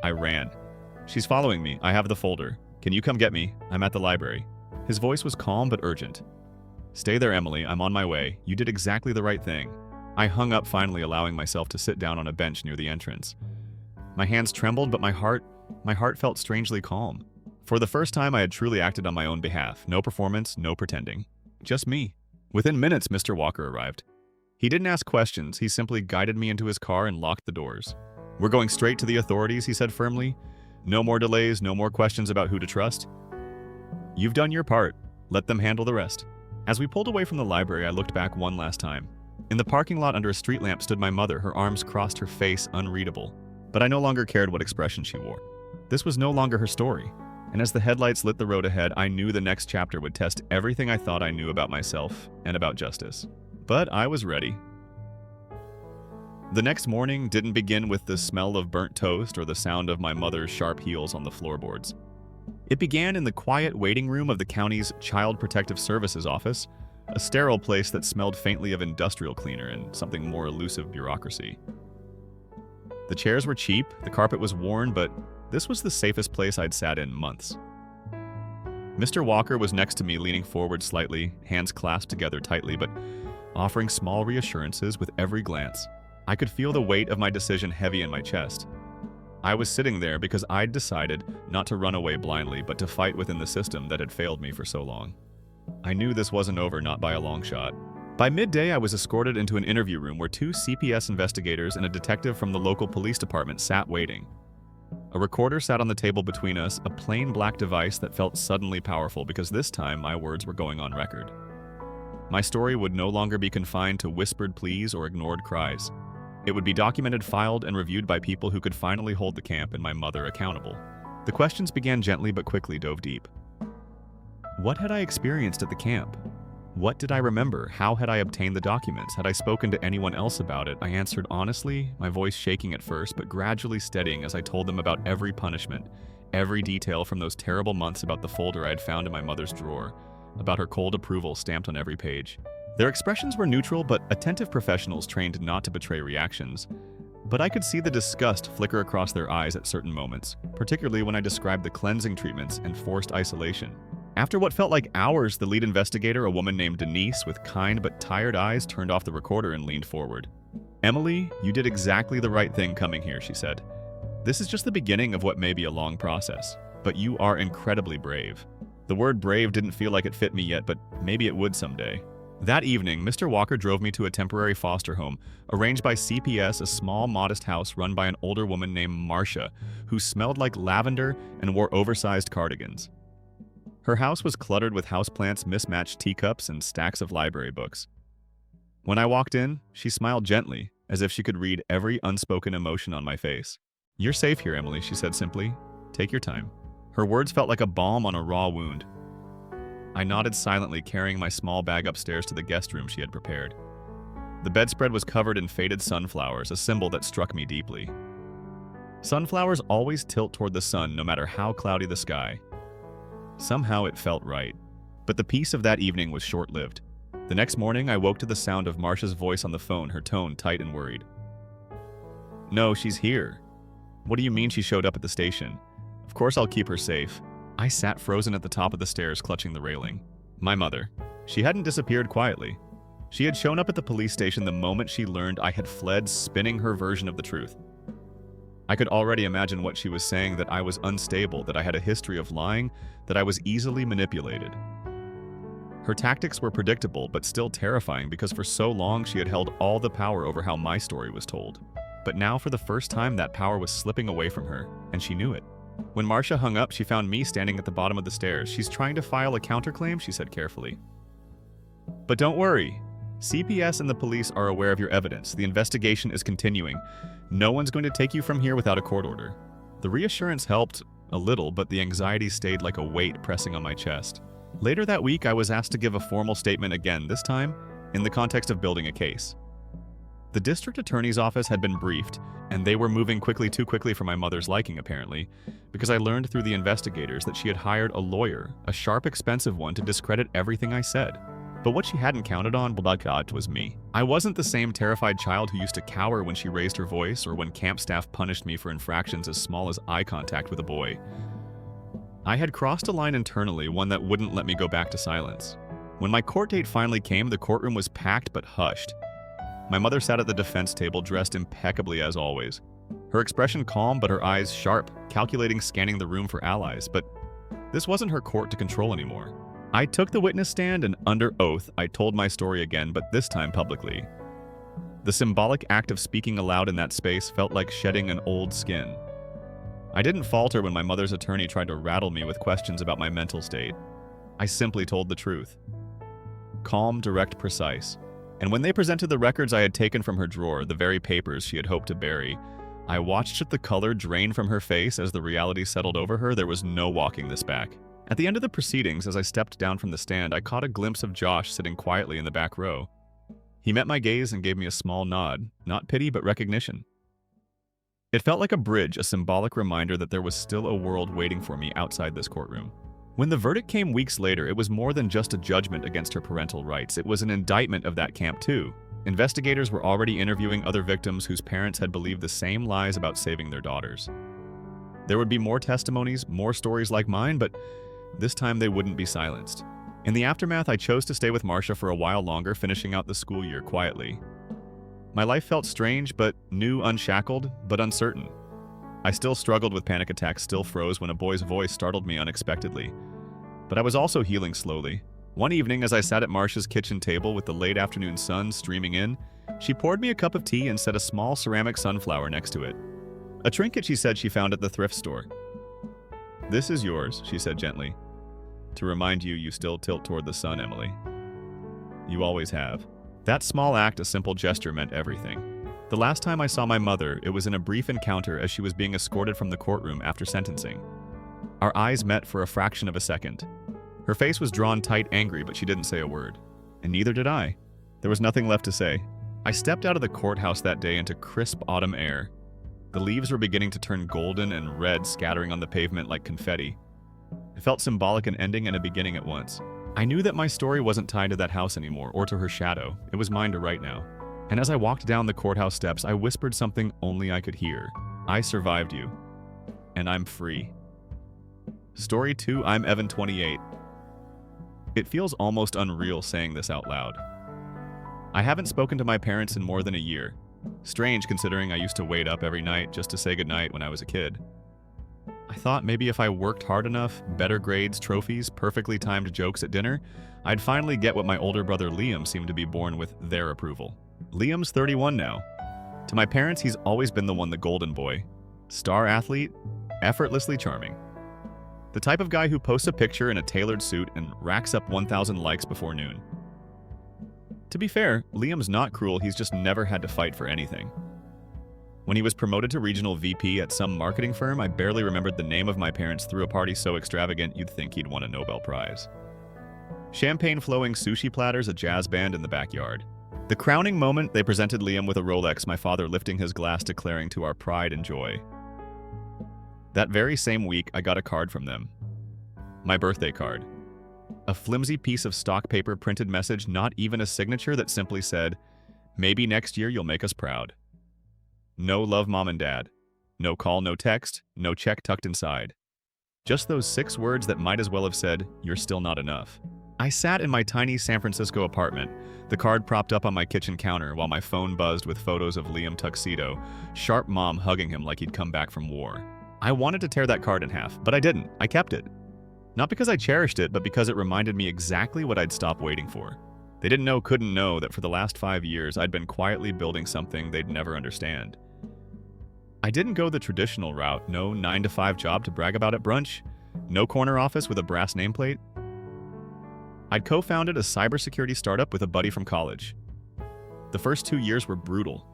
I ran. "She's following me. I have the folder. Can you come get me? I'm at the library." His voice was calm but urgent. "Stay there, Emily. I'm on my way. You did exactly the right thing." I hung up, finally allowing myself to sit down on a bench near the entrance. My hands trembled, but my heart felt strangely calm. For the first time, I had truly acted on my own behalf. No performance, no pretending. Just me. Within minutes, Mr. Walker arrived. He didn't ask questions. He simply guided me into his car and locked the doors. "We're going straight to the authorities," he said firmly. "No more delays, no more questions about who to trust. You've done your part. Let them handle the rest." As we pulled away from the library, I looked back one last time. In the parking lot under a street lamp stood my mother, her arms crossed, her face unreadable. But I no longer cared what expression she wore. This was no longer her story. And as the headlights lit the road ahead, I knew the next chapter would test everything I thought I knew about myself and about justice. But I was ready. The next morning didn't begin with the smell of burnt toast or the sound of my mother's sharp heels on the floorboards. It began in the quiet waiting room of the county's Child Protective Services office, a sterile place that smelled faintly of industrial cleaner and something more elusive bureaucracy. The chairs were cheap, the carpet was worn, but this was the safest place I'd sat in months. Mr. Walker was next to me, leaning forward slightly, hands clasped together tightly, but offering small reassurances with every glance. I could feel the weight of my decision heavy in my chest. I was sitting there because I'd decided not to run away blindly, but to fight within the system that had failed me for so long. I knew this wasn't over, not by a long shot. By midday, I was escorted into an interview room where 2 CPS investigators and a detective from the local police department sat waiting. A recorder sat on the table between us, a plain black device that felt suddenly powerful because this time my words were going on record. My story would no longer be confined to whispered pleas or ignored cries. It would be documented, filed, and reviewed by people who could finally hold the camp and my mother accountable. The questions began gently but quickly dove deep. What had I experienced at the camp? What did I remember? How had I obtained the documents? Had I spoken to anyone else about it? I answered honestly, my voice shaking at first, but gradually steadying as I told them about every punishment, every detail from those terrible months, about the folder I had found in my mother's drawer, about her cold approval stamped on every page. Their expressions were neutral, but attentive professionals trained not to betray reactions. But I could see the disgust flicker across their eyes at certain moments, particularly when I described the cleansing treatments and forced isolation. After what felt like hours, the lead investigator, a woman named Denise with kind but tired eyes, turned off the recorder and leaned forward. "Emily, you did exactly the right thing coming here," she said. "This is just the beginning of what may be a long process, but you are incredibly brave." The word brave didn't feel like it fit me yet, but maybe it would someday. That evening, Mr. Walker drove me to a temporary foster home, arranged by CPS, a small, modest house run by an older woman named Marcia, who smelled like lavender and wore oversized cardigans. Her house was cluttered with houseplants, mismatched teacups, and stacks of library books. When I walked in, she smiled gently, as if she could read every unspoken emotion on my face. "You're safe here, Emily," she said simply. "Take your time." Her words felt like a balm on a raw wound. I nodded silently, carrying my small bag upstairs to the guest room she had prepared. The bedspread was covered in faded sunflowers, a symbol that struck me deeply. Sunflowers always tilt toward the sun, no matter how cloudy the sky. Somehow it felt right. But the peace of that evening was short-lived. The next morning, I woke to the sound of Marcia's voice on the phone, her tone tight and worried. "No, she's here." "What do you mean she showed up at the station?" "Of course I'll keep her safe." I sat frozen at the top of the stairs, clutching the railing. My mother. She hadn't disappeared quietly. She had shown up at the police station the moment she learned I had fled, spinning her version of the truth. I could already imagine what she was saying, that I was unstable, that I had a history of lying, that I was easily manipulated. Her tactics were predictable, but still terrifying, because for so long she had held all the power over how my story was told. But now, for the first time, that power was slipping away from her, and she knew it. When Marcia hung up, she found me standing at the bottom of the stairs. "She's trying to file a counterclaim," she said carefully. "But don't worry. CPS and the police are aware of your evidence. The investigation is continuing. No one's going to take you from here without a court order." The reassurance helped a little, but the anxiety stayed like a weight pressing on my chest. Later that week, I was asked to give a formal statement again, this time in the context of building a case. The district attorney's office had been briefed, and they were moving quickly, too quickly for my mother's liking apparently, because I learned through the investigators that she had hired a lawyer, a sharp, expensive one, to discredit everything I said. But what she hadn't counted on, was me. I wasn't the same terrified child who used to cower when she raised her voice, or when camp staff punished me for infractions as small as eye contact with a boy. I had crossed a line internally, one that wouldn't let me go back to silence. When my court date finally came, the courtroom was packed but hushed. My mother sat at the defense table, dressed impeccably as always. Her expression calm, but her eyes sharp, calculating, scanning the room for allies. But this wasn't her court to control anymore. I took the witness stand, and under oath, I told my story again, but this time publicly. The symbolic act of speaking aloud in that space felt like shedding an old skin. I didn't falter when my mother's attorney tried to rattle me with questions about my mental state. I simply told the truth. Calm, direct, precise. And when they presented the records I had taken from her drawer, the very papers she had hoped to bury, I watched the color drain from her face as the reality settled over her. There was no walking this back. At the end of the proceedings, as I stepped down from the stand, I caught a glimpse of Josh sitting quietly in the back row. He met my gaze and gave me a small nod, not pity but recognition. It felt like a bridge, a symbolic reminder that there was still a world waiting for me outside this courtroom. When the verdict came weeks later, it was more than just a judgment against her parental rights. It was an indictment of that camp too. Investigators were already interviewing other victims whose parents had believed the same lies about saving their daughters. There would be more testimonies, more stories like mine, but this time they wouldn't be silenced. In the aftermath, I chose to stay with Marcia for a while longer, finishing out the school year quietly. My life felt strange, but new, unshackled, but uncertain. I still struggled with panic attacks, still froze when a boy's voice startled me unexpectedly. But I was also healing slowly. One evening, as I sat at Marcia's kitchen table with the late afternoon sun streaming in, she poured me a cup of tea and set a small ceramic sunflower next to it. A trinket she said she found at the thrift store. "This is yours," she said gently. "To remind you, you still tilt toward the sun, Emily. You always have." That small act, a simple gesture, meant everything. The last time I saw my mother, it was in a brief encounter as she was being escorted from the courtroom after sentencing. Our eyes met for a fraction of a second. Her face was drawn tight, angry, but she didn't say a word. And neither did I. There was nothing left to say. I stepped out of the courthouse that day into crisp autumn air. The leaves were beginning to turn golden and red, scattering on the pavement like confetti. It felt symbolic, an ending and a beginning at once. I knew that my story wasn't tied to that house anymore, or to her shadow. It was mine to write now. And as I walked down the courthouse steps, I whispered something only I could hear. I survived you. And I'm free. Story 2, I'm Evan, 28. It feels almost unreal saying this out loud. I haven't spoken to my parents in more than a year. Strange considering I used to wait up every night just to say goodnight when I was a kid. I thought maybe if I worked hard enough, better grades, trophies, perfectly timed jokes at dinner, I'd finally get what my older brother Liam seemed to be born with their approval. Liam's 31 now. To my parents, he's always been the golden boy. Star athlete, effortlessly charming. The type of guy who posts a picture in a tailored suit and racks up 1,000 likes before noon. To be fair, Liam's not cruel, he's just never had to fight for anything. When he was promoted to regional VP at some marketing firm, I barely remembered the name of my parents threw a party so extravagant you'd think he'd won a Nobel Prize. Champagne-flowing sushi platters, a jazz band in the backyard. The crowning moment, they presented Liam with a Rolex, my father lifting his glass declaring to our pride and joy. That very same week, I got a card from them. My birthday card. A flimsy piece of stock paper printed message, not even a signature, that simply said, "Maybe next year you'll make us proud." No love, Mom and Dad. No call, no text, no check tucked inside. Just those 6 words that might as well have said, "You're still not enough." I sat in my tiny San Francisco apartment, the card propped up on my kitchen counter while my phone buzzed with photos of Liam tuxedo, sharp mom hugging him like he'd come back from war. I wanted to tear that card in half, but I didn't. I kept it. Not because I cherished it, but because it reminded me exactly what I'd stopped waiting for. They couldn't know that for the last 5 years I'd been quietly building something they'd never understand. I didn't go the traditional route, no 9-to-5 job to brag about at brunch, no corner office with a brass nameplate. I'd co-founded a cybersecurity startup with a buddy from college. The first 2 years were brutal.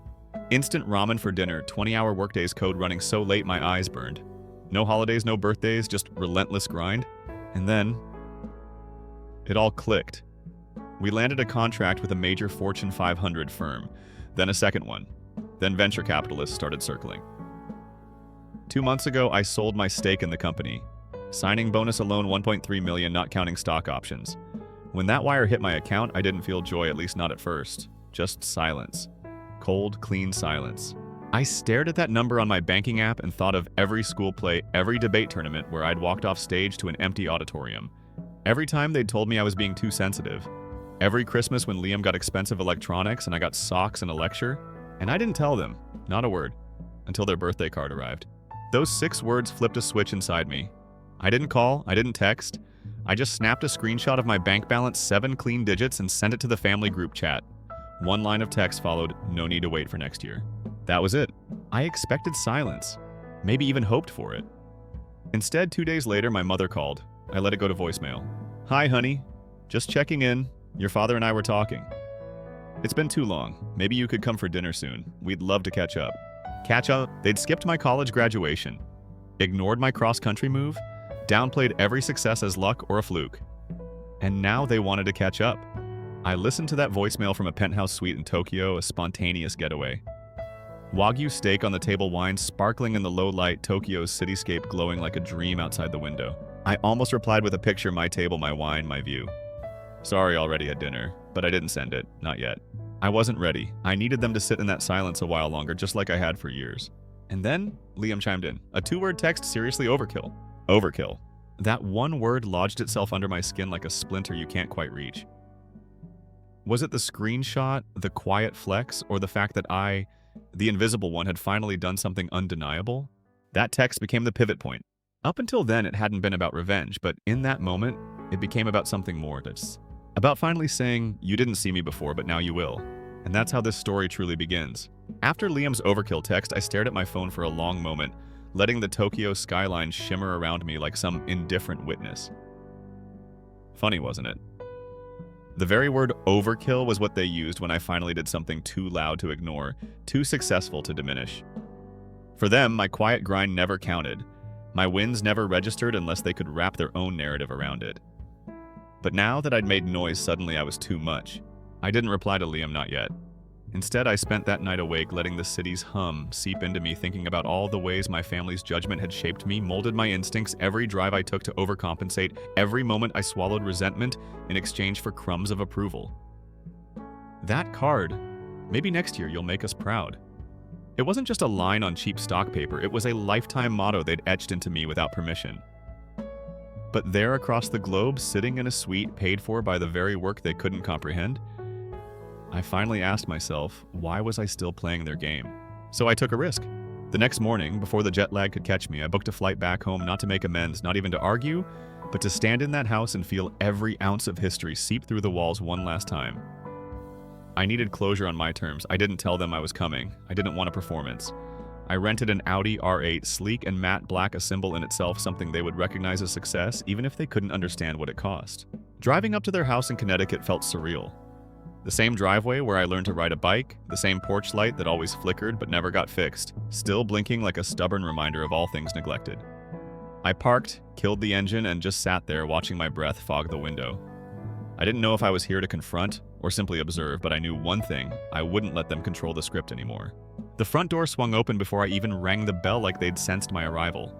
Instant ramen for dinner, 20-hour workdays, code running so late my eyes burned. No holidays, no birthdays, just relentless grind. And then, it all clicked. We landed a contract with a major Fortune 500 firm, then a second one. Then venture capitalists started circling. 2 months ago, I sold my stake in the company. Signing bonus alone $1.3 million, not counting stock options. When that wire hit my account, I didn't feel joy, at least not at first. Just silence. Cold, clean silence. I stared at that number on my banking app and thought of every school play, every debate tournament where I'd walked off stage to an empty auditorium. Every time they'd told me I was being too sensitive. Every Christmas when Liam got expensive electronics and I got socks and a lecture. And I didn't tell them, not a word, until their birthday card arrived. Those 6 words flipped a switch inside me. I didn't call, I didn't text. I just snapped a screenshot of my bank balance, 7 clean digits, and sent it to the family group chat. 1 line of text followed, "No need to wait for next year." That was it. I expected silence, maybe even hoped for it. Instead, 2 days later, my mother called. I let it go to voicemail. "Hi, honey. Just checking in. Your father and I were talking. It's been too long. Maybe you could come for dinner soon. We'd love to catch up." Catch up? They'd skipped my college graduation, ignored my cross-country move, downplayed every success as luck or a fluke. And now they wanted to catch up. I listened to that voicemail from a penthouse suite in Tokyo, a spontaneous getaway. Wagyu steak on the table, wine sparkling in the low light, Tokyo's cityscape glowing like a dream outside the window. I almost replied with a picture, my table, my wine, my view. Sorry, already had dinner, but I didn't send it, not yet. I wasn't ready. I needed them to sit in that silence a while longer, just like I had for years. And then, Liam chimed in. A 2-word text, seriously overkill. Overkill. That one word lodged itself under my skin like a splinter you can't quite reach. Was it the screenshot, the quiet flex, or the fact that I, the invisible one, had finally done something undeniable? That text became the pivot point. Up until then, it hadn't been about revenge, but in that moment, it became about something more. It's about finally saying, "You didn't see me before, but now you will." And that's how this story truly begins. After Liam's overkill text, I stared at my phone for a long moment, letting the Tokyo skyline shimmer around me like some indifferent witness. Funny, wasn't it? The very word overkill was what they used when I finally did something too loud to ignore, too successful to diminish. For them, my quiet grind never counted. My wins never registered unless they could wrap their own narrative around it. But now that I'd made noise, suddenly I was too much. I didn't reply to Liam, not yet. Instead, I spent that night awake, letting the city's hum seep into me, thinking about all the ways my family's judgment had shaped me, molded my instincts, every drive I took to overcompensate, every moment I swallowed resentment in exchange for crumbs of approval. That card, "Maybe next year you'll make us proud." It wasn't just a line on cheap stock paper, it was a lifetime motto they'd etched into me without permission. But there across the globe, sitting in a suite paid for by the very work they couldn't comprehend, I finally asked myself, why was I still playing their game? So I took a risk. The next morning, before the jet lag could catch me, I booked a flight back home, not to make amends, not even to argue, but to stand in that house and feel every ounce of history seep through the walls one last time. I needed closure on my terms. I didn't tell them I was coming. I didn't want a performance. I rented an Audi R8, sleek and matte black, a symbol in itself, something they would recognize as success, even if they couldn't understand what it cost. Driving up to their house in Connecticut felt surreal. The same driveway where I learned to ride a bike, the same porch light that always flickered but never got fixed, still blinking like a stubborn reminder of all things neglected. I parked, killed the engine, and just sat there watching my breath fog the window. I didn't know if I was here to confront or simply observe, but I knew one thing: I wouldn't let them control the script anymore. The front door swung open before I even rang the bell, like they'd sensed my arrival.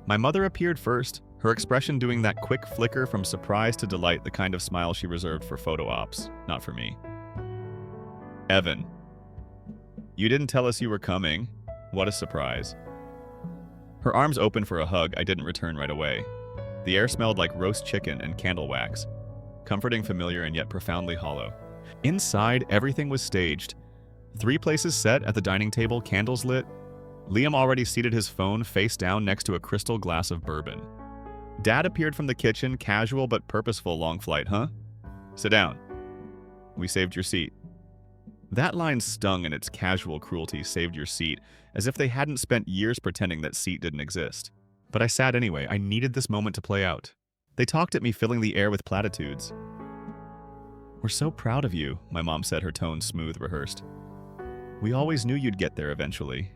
My mother appeared first, her expression doing that quick flicker from surprise to delight, the kind of smile she reserved for photo ops, not for me. Evan, you didn't tell us you were coming. What a surprise. Her arms opened for a hug I didn't return right away. The air smelled like roast chicken and candle wax, comforting, familiar, and yet profoundly hollow. Inside, everything was staged. 3 places set at the dining table, candles lit. Liam already seated his phone face down next to a crystal glass of bourbon. Dad appeared from the kitchen, casual but purposeful. Long flight, huh? Sit down. We saved your seat. That line stung in its casual cruelty, saved your seat, as if they hadn't spent years pretending that seat didn't exist. But I sat anyway. I needed this moment to play out. They talked at me, filling the air with platitudes. We're so proud of you, my mom said, her tone smooth, rehearsed. We always knew you'd get there eventually.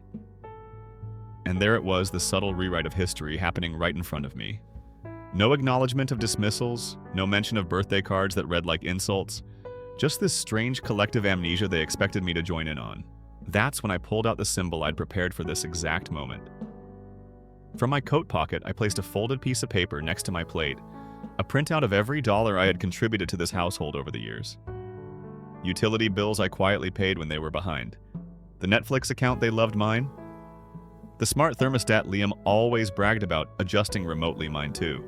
And there it was, the subtle rewrite of history happening right in front of me. No acknowledgement of dismissals, no mention of birthday cards that read like insults. Just this strange collective amnesia they expected me to join in on. That's when I pulled out the symbol I'd prepared for this exact moment. From my coat pocket, I placed a folded piece of paper next to my plate, a printout of every dollar I had contributed to this household over the years. Utility bills I quietly paid when they were behind. The Netflix account they loved, mine. The smart thermostat Liam always bragged about, adjusting remotely, mine too.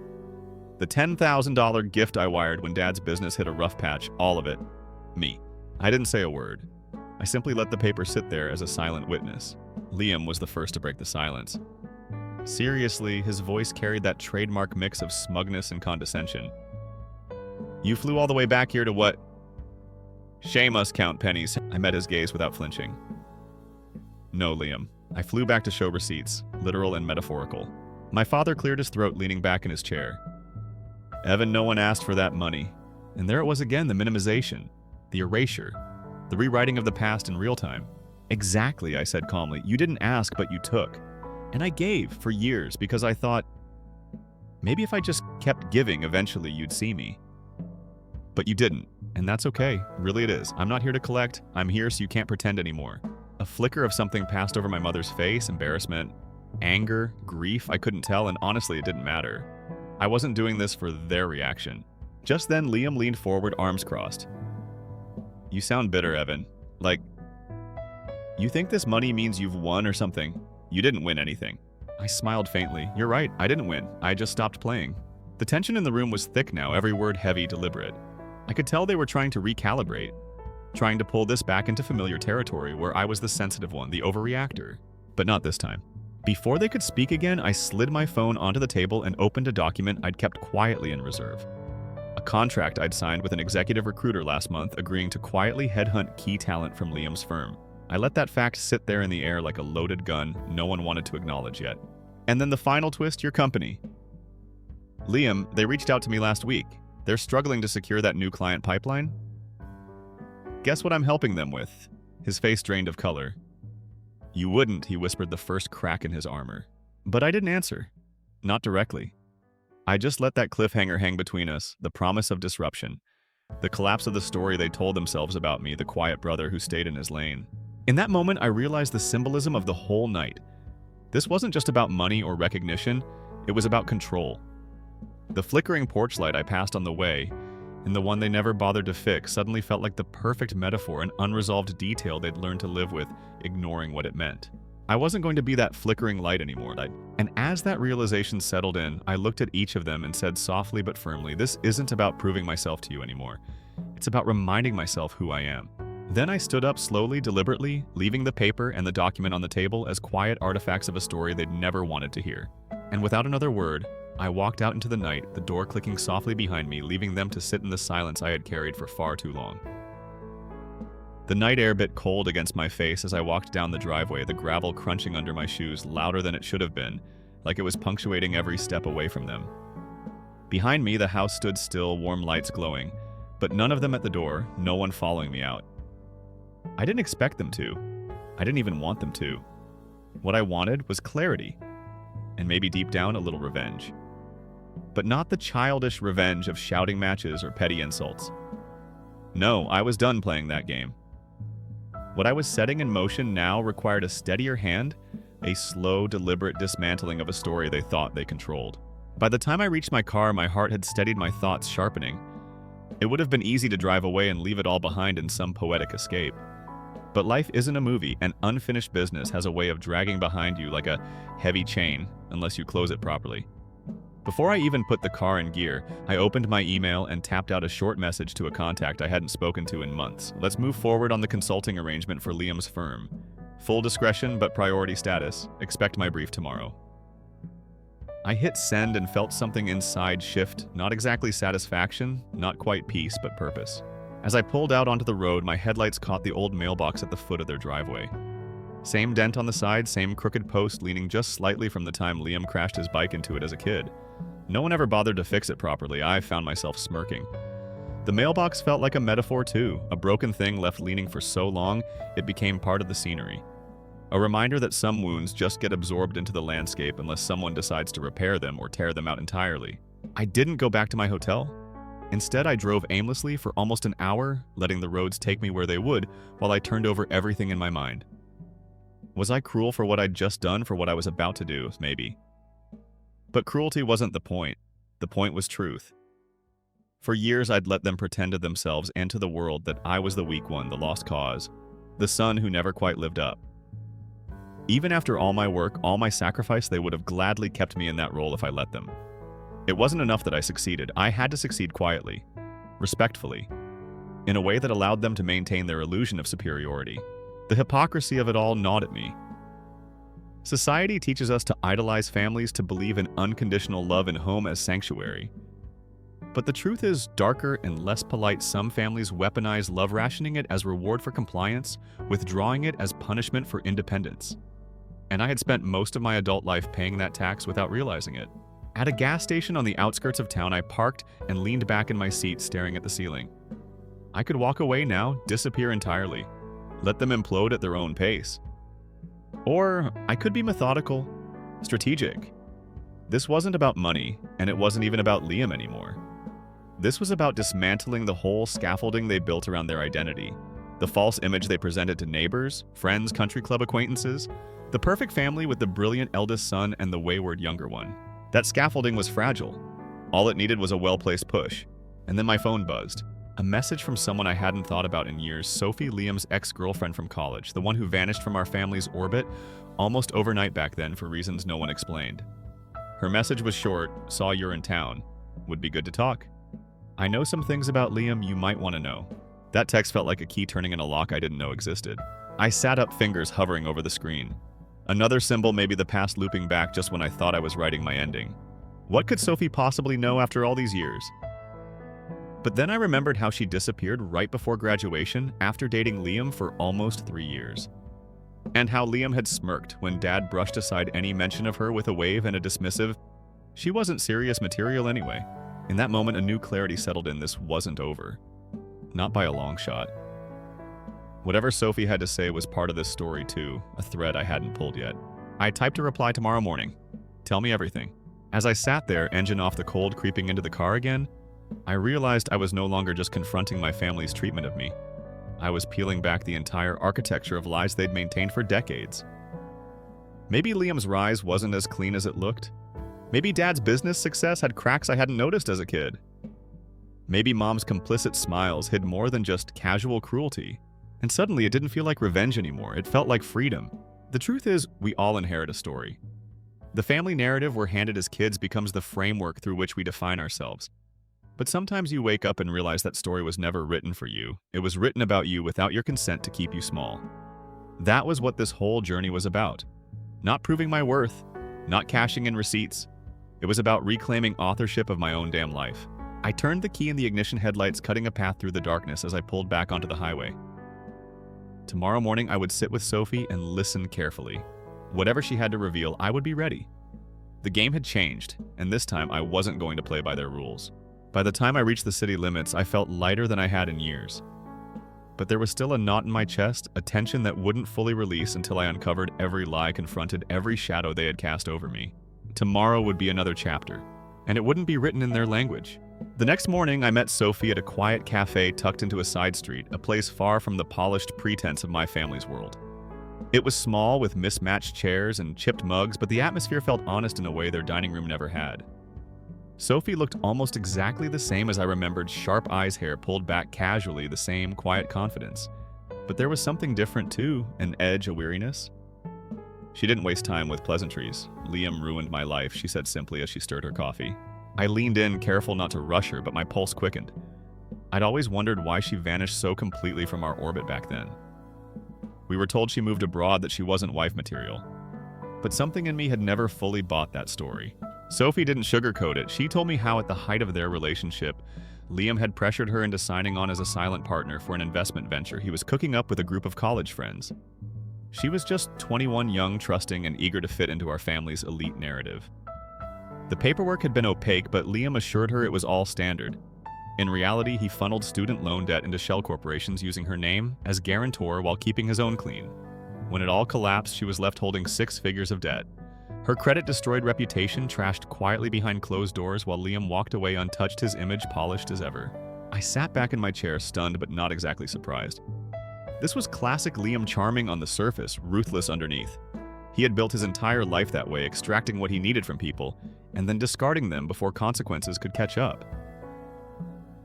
The $10,000 gift I wired when Dad's business hit a rough patch, all of it, me. I didn't say a word. I simply let the paper sit there as a silent witness. Liam was the first to break the silence. Seriously, his voice carried that trademark mix of smugness and condescension. You flew all the way back here to what? Shame us, count pennies. I met his gaze without flinching. No, Liam. I flew back to show receipts, literal and metaphorical. My father cleared his throat, leaning back in his chair. Evan, no one asked for that money. And there it was again, the minimization, the erasure, the rewriting of the past in real time. Exactly, I said calmly. You didn't ask, but you took. And I gave for years because I thought, maybe if I just kept giving, eventually you'd see me. But you didn't, and that's okay. Really it is. I'm not here to collect. I'm here so you can't pretend anymore. A flicker of something passed over my mother's face, embarrassment, anger, grief, I couldn't tell, and honestly, it didn't matter. I wasn't doing this for their reaction. Just then, Liam leaned forward, arms crossed. You sound bitter, Evan. Like, you think this money means you've won or something? You didn't win anything. I smiled faintly. You're right, I didn't win. I just stopped playing. The tension in the room was thick now, every word heavy, deliberate. I could tell they were trying to recalibrate, trying to pull this back into familiar territory where I was the sensitive one, the overreactor. But not this time. Before they could speak again, I slid my phone onto the table and opened a document I'd kept quietly in reserve. A contract I'd signed with an executive recruiter last month, agreeing to quietly headhunt key talent from Liam's firm. I let that fact sit there in the air like a loaded gun no one wanted to acknowledge yet. And then the final twist, your company. Liam, they reached out to me last week. They're struggling to secure that new client pipeline. Guess what I'm helping them with? His face drained of color. You wouldn't, he whispered, the first crack in his armor. But I didn't answer. Not directly. I just let that cliffhanger hang between us, the promise of disruption. The collapse of the story they told themselves about me, the quiet brother who stayed in his lane. In that moment, I realized the symbolism of the whole night. This wasn't just about money or recognition, it was about control. The flickering porch light I passed on the way, and the one they never bothered to fix, suddenly felt like the perfect metaphor, an unresolved detail they'd learned to live with, ignoring what it meant. I wasn't going to be that flickering light anymore. And as that realization settled in, I looked at each of them and said softly but firmly, this isn't about proving myself to you anymore. It's about reminding myself who I am. Then I stood up slowly, deliberately, leaving the paper and the document on the table as quiet artifacts of a story they'd never wanted to hear. And without another word, I walked out into the night, the door clicking softly behind me, leaving them to sit in the silence I had carried for far too long. The night air bit cold against my face as I walked down the driveway, the gravel crunching under my shoes louder than it should have been, like it was punctuating every step away from them. Behind me, the house stood still, warm lights glowing, but none of them at the door, no one following me out. I didn't expect them to. I didn't even want them to. What I wanted was clarity, and maybe deep down a little revenge. But not the childish revenge of shouting matches or petty insults. No, I was done playing that game. What I was setting in motion now required a steadier hand, a slow, deliberate dismantling of a story they thought they controlled. By the time I reached my car, my heart had steadied, my thoughts sharpening. It would have been easy to drive away and leave it all behind in some poetic escape. But life isn't a movie, and unfinished business has a way of dragging behind you like a heavy chain unless you close it properly. Before I even put the car in gear, I opened my email and tapped out a short message to a contact I hadn't spoken to in months. Let's move forward on the consulting arrangement for Liam's firm. Full discretion, but priority status. Expect my brief tomorrow. I hit send and felt something inside shift, not exactly satisfaction, not quite peace, but purpose. As I pulled out onto the road, my headlights caught the old mailbox at the foot of their driveway. Same dent on the side, same crooked post leaning just slightly from the time Liam crashed his bike into it as a kid. No one ever bothered to fix it properly. I found myself smirking. The mailbox felt like a metaphor too, a broken thing left leaning for so long, it became part of the scenery. A reminder that some wounds just get absorbed into the landscape unless someone decides to repair them or tear them out entirely. I didn't go back to my hotel. Instead, I drove aimlessly for almost an hour, letting the roads take me where they would, while I turned over everything in my mind. Was I cruel for what I'd just done, for what I was about to do? Maybe. But cruelty wasn't the point. The point was truth. For years, I'd let them pretend to themselves and to the world that I was the weak one, the lost cause, the son who never quite lived up. Even after all my work, all my sacrifice, they would have gladly kept me in that role if I let them. It wasn't enough that I succeeded. I had to succeed quietly, respectfully, in a way that allowed them to maintain their illusion of superiority. The hypocrisy of it all gnawed at me. Society teaches us to idolize families, to believe in unconditional love and home as sanctuary. But the truth is darker and less polite. Some families weaponize love, rationing it as reward for compliance, withdrawing it as punishment for independence. And I had spent most of my adult life paying that tax without realizing it. At a gas station on the outskirts of town, I parked and leaned back in my seat, staring at the ceiling. I could walk away now, disappear entirely, let them implode at their own pace. Or I could be methodical, strategic. This wasn't about money, and it wasn't even about Liam anymore. This was about dismantling the whole scaffolding they built around their identity, the false image they presented to neighbors, friends, country club acquaintances, the perfect family with the brilliant eldest son and the wayward younger one. That scaffolding was fragile. All it needed was a well-placed push. And then my phone buzzed. A message from someone I hadn't thought about in years, Sophie, Liam's ex-girlfriend from college, the one who vanished from our family's orbit almost overnight back then for reasons no one explained. Her message was short: saw you're in town. Would be good to talk. I know some things about Liam you might want to know. That text felt like a key turning in a lock I didn't know existed. I sat up, fingers hovering over the screen. Another symbol, maybe the past looping back just when I thought I was writing my ending. What could Sophie possibly know after all these years? But then I remembered how she disappeared right before graduation after dating Liam for almost 3 years. And how Liam had smirked when Dad brushed aside any mention of her with a wave and a dismissive, "She wasn't serious material anyway." In that moment, a new clarity settled in. This wasn't over. Not by a long shot. Whatever Sophie had to say was part of this story too, a thread I hadn't pulled yet. I typed a reply tomorrow morning. Tell me everything. As I sat there, engine off, the cold creeping into the car again, I realized I was no longer just confronting my family's treatment of me. I was peeling back the entire architecture of lies they'd maintained for decades. Maybe Liam's rise wasn't as clean as it looked. Maybe Dad's business success had cracks I hadn't noticed as a kid. Maybe Mom's complicit smiles hid more than just casual cruelty. And suddenly it didn't feel like revenge anymore. It felt like freedom. The truth is, we all inherit a story. The family narrative we're handed as kids becomes the framework through which we define ourselves. But sometimes you wake up and realize that story was never written for you. It was written about you without your consent to keep you small. That was what this whole journey was about. Not proving my worth, not cashing in receipts. It was about reclaiming authorship of my own damn life. I turned the key in the ignition headlights, cutting a path through the darkness as I pulled back onto the highway. Tomorrow morning, I would sit with Sophie and listen carefully. Whatever she had to reveal, I would be ready. The game had changed, and this time I wasn't going to play by their rules. By the time I reached the city limits, I felt lighter than I had in years. But there was still a knot in my chest, a tension that wouldn't fully release until I uncovered every lie, confronted every shadow they had cast over me. Tomorrow would be another chapter, and it wouldn't be written in their language. The next morning, I met Sophie at a quiet cafe tucked into a side street, a place far from the polished pretense of my family's world. It was small, with mismatched chairs and chipped mugs, but the atmosphere felt honest in a way their dining room never had. Sophie looked almost exactly the same as I remembered, sharp eyes, hair pulled back casually, the same quiet confidence. But there was something different too, an edge, a weariness. She didn't waste time with pleasantries. "Liam ruined my life," she said simply as she stirred her coffee. I leaned in, careful not to rush her, but my pulse quickened. I'd always wondered why she vanished so completely from our orbit back then. We were told she moved abroad, that she wasn't wife material. But something in me had never fully bought that story. Sophie didn't sugarcoat it. She told me how at the height of their relationship, Liam had pressured her into signing on as a silent partner for an investment venture he was cooking up with a group of college friends. She was just 21, young, trusting, and eager to fit into our family's elite narrative. The paperwork had been opaque, but Liam assured her it was all standard. In reality, he funneled student loan debt into shell corporations using her name as guarantor while keeping his own clean. When it all collapsed, she was left holding 6 figures of debt. Her credit-destroyed reputation trashed quietly behind closed doors while Liam walked away untouched, his image polished as ever. I sat back in my chair, stunned but not exactly surprised. This was classic Liam, charming on the surface, ruthless underneath. He had built his entire life that way, extracting what he needed from people, and then discarding them before consequences could catch up.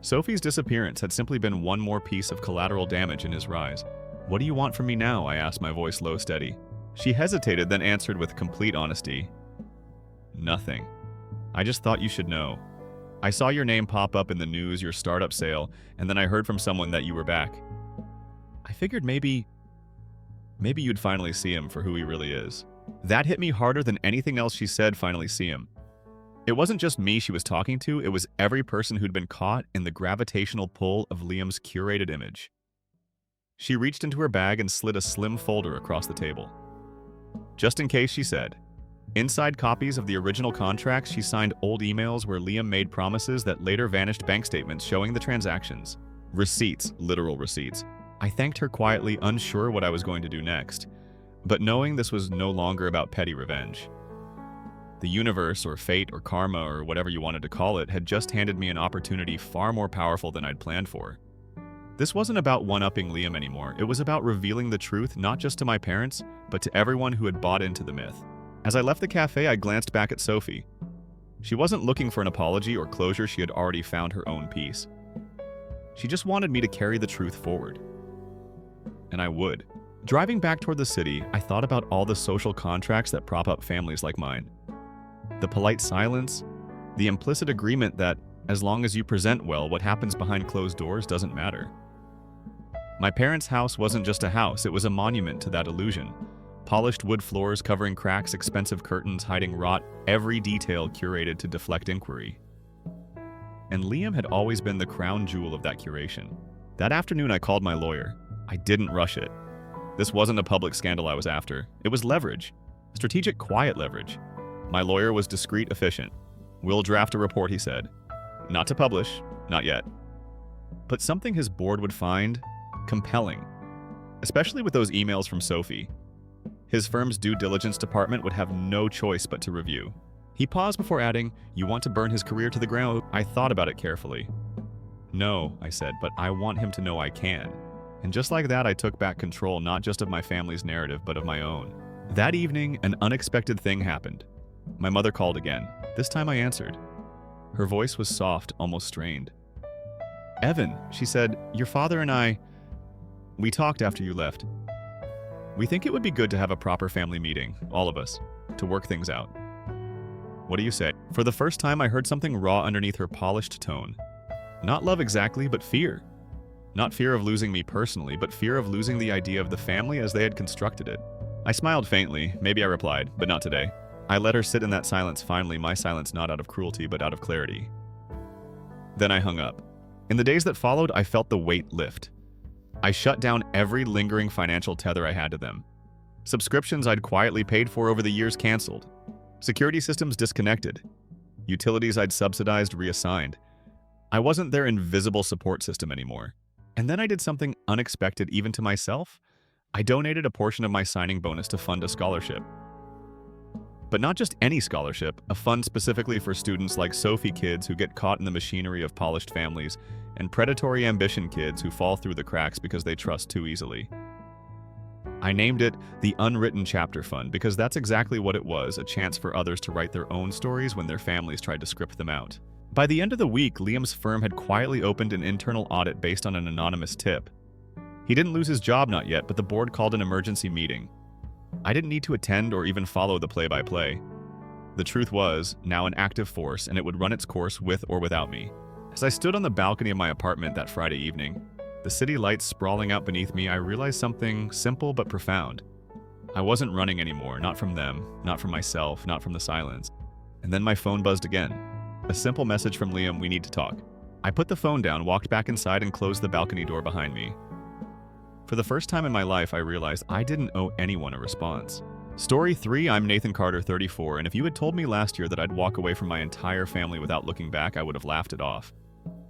Sophie's disappearance had simply been one more piece of collateral damage in his rise. "What do you want from me now?" I asked, my voice low, steady. She hesitated, then answered with complete honesty. "Nothing. I just thought you should know. I saw your name pop up in the news, your startup sale, and then I heard from someone that you were back. I figured maybe you'd finally see him for who he really is." That hit me harder than anything else she said, finally see him. It wasn't just me she was talking to, it was every person who'd been caught in the gravitational pull of Liam's curated image. She reached into her bag and slid a slim folder across the table. "Just in case," she said. Inside copies of the original contracts, she signed old emails where Liam made promises that later vanished, bank statements showing the transactions. Receipts, literal receipts. I thanked her quietly, unsure what I was going to do next, but knowing this was no longer about petty revenge. The universe, or fate, or karma, or whatever you wanted to call it, had just handed me an opportunity far more powerful than I'd planned for. This wasn't about one-upping Liam anymore. It was about revealing the truth, not just to my parents, but to everyone who had bought into the myth. As I left the cafe, I glanced back at Sophie. She wasn't looking for an apology or closure. She had already found her own peace. She just wanted me to carry the truth forward. And I would. Driving back toward the city, I thought about all the social contracts that prop up families like mine. The polite silence, the implicit agreement that, as long as you present well, what happens behind closed doors doesn't matter. My parents' house wasn't just a house, it was a monument to that illusion. Polished wood floors covering cracks, expensive curtains hiding rot, every detail curated to deflect inquiry. And Liam had always been the crown jewel of that curation. That afternoon, I called my lawyer. I didn't rush it. This wasn't a public scandal I was after. It was leverage. Strategic, quiet leverage. My lawyer was discreet, efficient. "We'll draft a report," he said. "Not to publish, not yet. But something his board would find compelling, especially with those emails from Sophie. His firm's due diligence department would have no choice but to review." He paused before adding, "You want to burn his career to the ground?" I thought about it carefully. "No," I said, "but I want him to know I can." And just like that, I took back control, not just of my family's narrative, but of my own. That evening, an unexpected thing happened. My mother called again. This time I answered. Her voice was soft, almost strained. "Evan," she said, "your father and I, we talked after you left. We think it would be good to have a proper family meeting, all of us, to work things out. What do you say? For the first time, I heard something raw underneath her polished tone. Not love exactly, but fear. Not fear of losing me personally, but fear of losing the idea of the family as they had constructed it. I smiled faintly. Maybe I replied, but not today. I let her sit in that silence, finally, my silence not out of cruelty, but out of clarity. Then I hung up. In the days that followed, I felt the weight lift. I shut down every lingering financial tether I had to them. Subscriptions I'd quietly paid for over the years canceled. Security systems disconnected. Utilities I'd subsidized reassigned. I wasn't their invisible support system anymore. And then I did something unexpected even to myself. I donated a portion of my signing bonus to fund a scholarship. But not just any scholarship, a fund specifically for students like Sophie kids who get caught in the machinery of polished families, and predatory ambition kids who fall through the cracks because they trust too easily. I named it the Unwritten Chapter Fund because that's exactly what it was, a chance for others to write their own stories when their families tried to script them out. By the end of the week, Liam's firm had quietly opened an internal audit based on an anonymous tip. He didn't lose his job, not yet, but the board called an emergency meeting. I didn't need to attend or even follow the play-by-play. The truth was, now an active force, and it would run its course with or without me. As I stood on the balcony of my apartment that Friday evening, the city lights sprawling out beneath me, I realized something simple but profound. I wasn't running anymore, not from them, not from myself, not from the silence. And then my phone buzzed again. A simple message from Liam, "We need to talk." I put the phone down, walked back inside, and closed the balcony door behind me. For the first time in my life, I realized I didn't owe anyone a response. Story 3, I'm Nathan Carter, 34, and if you had told me last year that I'd walk away from my entire family without looking back, I would have laughed it off.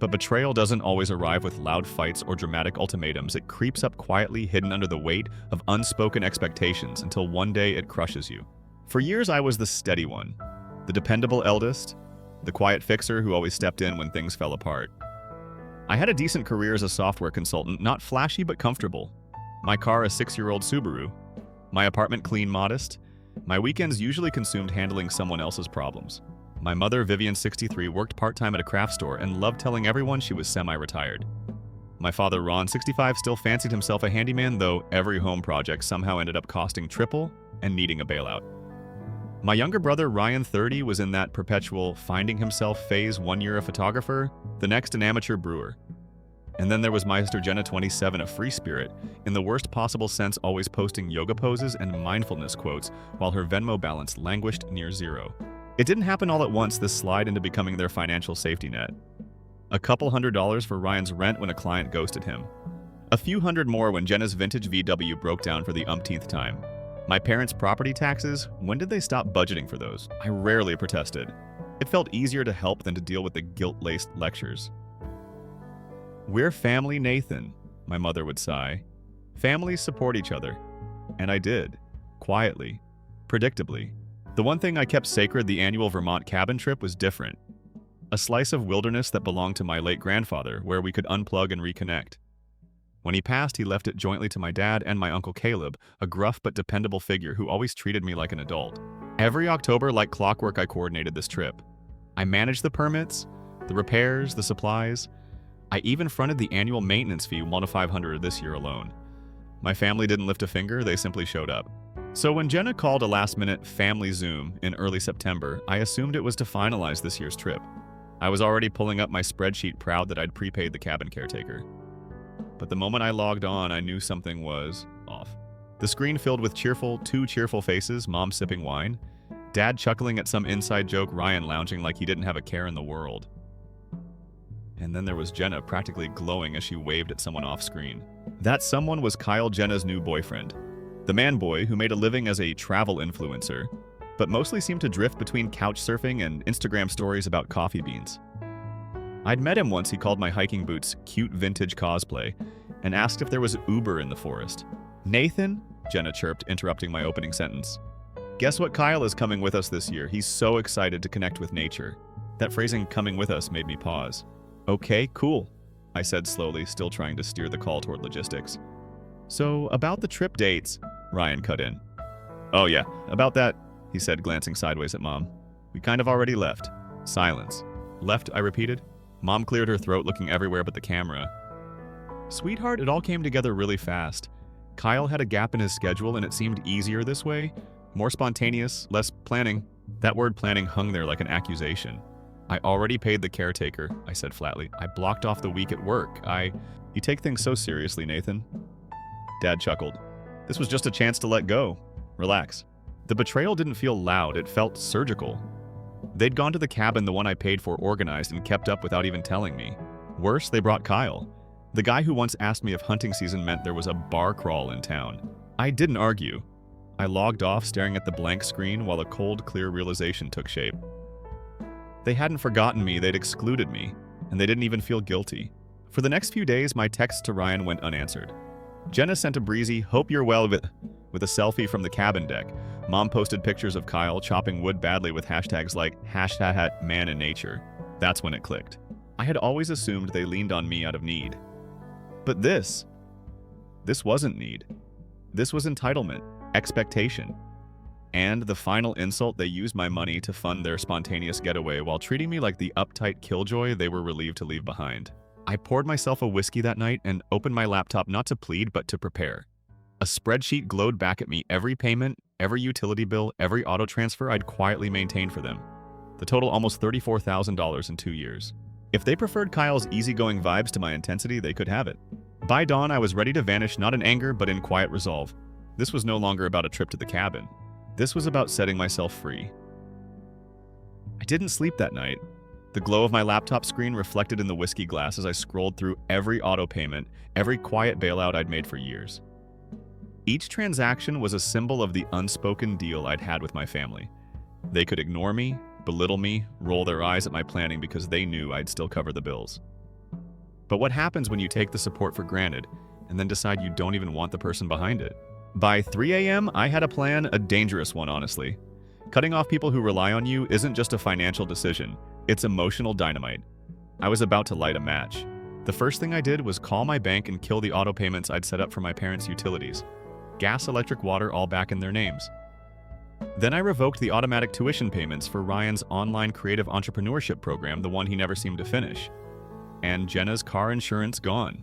But betrayal doesn't always arrive with loud fights or dramatic ultimatums. It creeps up quietly, hidden under the weight of unspoken expectations, until one day it crushes you. For years, I was the steady one, the dependable eldest, the quiet fixer who always stepped in when things fell apart. I had a decent career as a software consultant, not flashy but comfortable. My car a 6-year-old Subaru. My apartment clean, modest. My weekends usually consumed handling someone else's problems. My mother, Vivian, 63, worked part-time at a craft store and loved telling everyone she was semi-retired. My father, Ron, 65, still fancied himself a handyman, though every home project somehow ended up costing triple and needing a bailout. My younger brother, Ryan, 30, was in that perpetual finding himself phase, 1 year a photographer, the next an amateur brewer. And then there was my sister Jenna, 27, a free spirit, in the worst possible sense, always posting yoga poses and mindfulness quotes while her Venmo balance languished near zero. It didn't happen all at once, this slide into becoming their financial safety net. A couple $100s for Ryan's rent when a client ghosted him. A few hundred more when Jenna's vintage VW broke down for the umpteenth time. My parents' property taxes, when did they stop budgeting for those? I rarely protested. It felt easier to help than to deal with the guilt-laced lectures. "We're family, Nathan," my mother would sigh. "Families support each other." And I did. Quietly. Predictably. The one thing I kept sacred, the annual Vermont cabin trip, was different. A slice of wilderness that belonged to my late grandfather, where we could unplug and reconnect. When he passed, he left it jointly to my dad and my uncle Caleb, a gruff but dependable figure who always treated me like an adult. Every October, like clockwork, I coordinated this trip. I managed the permits, the repairs, the supplies. I even fronted the annual maintenance fee, $1 to $500 this year alone. My family didn't lift a finger, they simply showed up. So when Jenna called a last-minute family Zoom in early September, I assumed it was to finalize this year's trip. I was already pulling up my spreadsheet, proud that I'd prepaid the cabin caretaker. But the moment I logged on, I knew something was off. The screen filled with two cheerful faces, Mom sipping wine, Dad chuckling at some inside joke, Ryan lounging like he didn't have a care in the world. And then there was Jenna, practically glowing as she waved at someone off-screen. That someone was Kyle, Jenna's new boyfriend. The man boy who made a living as a travel influencer, but mostly seemed to drift between couch surfing and Instagram stories about coffee beans. I'd met him once. He called my hiking boots cute vintage cosplay and asked if there was Uber in the forest. "Nathan," Jenna chirped, interrupting my opening sentence. "Guess what Kyle is coming with us this year? He's so excited to connect with nature." That phrasing, "coming with us," made me pause. "Okay, cool," I said slowly, still trying to steer the call toward logistics. "So, about the trip dates," Ryan cut in. "Oh yeah, about that," he said, glancing sideways at Mom. "We kind of already left." Silence. "Left," I repeated. Mom cleared her throat, looking everywhere but the camera. "Sweetheart, it all came together really fast. Kyle had a gap in his schedule and it seemed easier this way, more spontaneous, less planning. That word planning hung there like an accusation. I already paid the caretaker, I said flatly. I blocked off the week at work. You take things so seriously, Nathan. Dad chuckled. This was just a chance to let go. Relax. The betrayal didn't feel loud, it felt surgical. They'd gone to the cabin the one I paid for organized and kept up without even telling me. Worse, they brought Kyle, the guy who once asked me if hunting season meant there was a bar crawl in town. I didn't argue. I logged off, staring at the blank screen while a cold, clear realization took shape. They hadn't forgotten me, they'd excluded me, and they didn't even feel guilty. For the next few days, my texts to Ryan went unanswered. Jenna sent a breezy, "Hope you're well," with a selfie from the cabin deck. Mom posted pictures of Kyle chopping wood badly with hashtags like #ManInNature. That's when it clicked. I had always assumed they leaned on me out of need. But this wasn't need. This was entitlement, expectation. And the final insult, they used my money to fund their spontaneous getaway while treating me like the uptight killjoy they were relieved to leave behind. I poured myself a whiskey that night and opened my laptop not to plead but to prepare. A spreadsheet glowed back at me every payment, every utility bill, every auto transfer I'd quietly maintained for them. The total almost $34,000 in 2 years. If they preferred Kyle's easygoing vibes to my intensity, they could have it. By dawn, I was ready to vanish, not in anger, but in quiet resolve. This was no longer about a trip to the cabin. This was about setting myself free. I didn't sleep that night. The glow of my laptop screen reflected in the whiskey glass as I scrolled through every auto payment, every quiet bailout I'd made for years. Each transaction was a symbol of the unspoken deal I'd had with my family. They could ignore me, belittle me, roll their eyes at my planning because they knew I'd still cover the bills. But what happens when you take the support for granted and then decide you don't even want the person behind it? By 3 a.m., I had a plan, a dangerous one, honestly. Cutting off people who rely on you isn't just a financial decision, it's emotional dynamite. I was about to light a match. The first thing I did was call my bank and kill the auto payments I'd set up for my parents' utilities. Gas, electric, water, all back in their names. Then I revoked the automatic tuition payments for Ryan's online creative entrepreneurship program, the one he never seemed to finish. And Jenna's car insurance gone.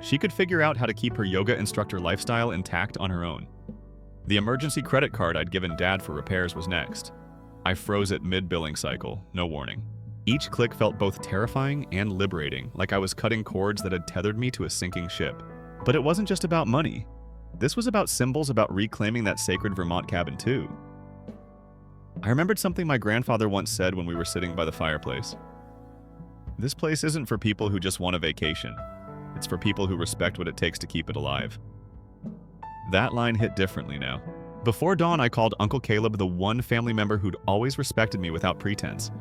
She could figure out how to keep her yoga instructor lifestyle intact on her own. The emergency credit card I'd given Dad for repairs was next. I froze it mid-billing cycle, no warning. Each click felt both terrifying and liberating, like I was cutting cords that had tethered me to a sinking ship. But it wasn't just about money. This was about symbols, about reclaiming that sacred Vermont cabin too. I remembered something my grandfather once said when we were sitting by the fireplace. This place isn't for people who just want a vacation. It's for people who respect what it takes to keep it alive. That line hit differently now. Before dawn, I called Uncle Caleb, the one family member who'd always respected me without pretense.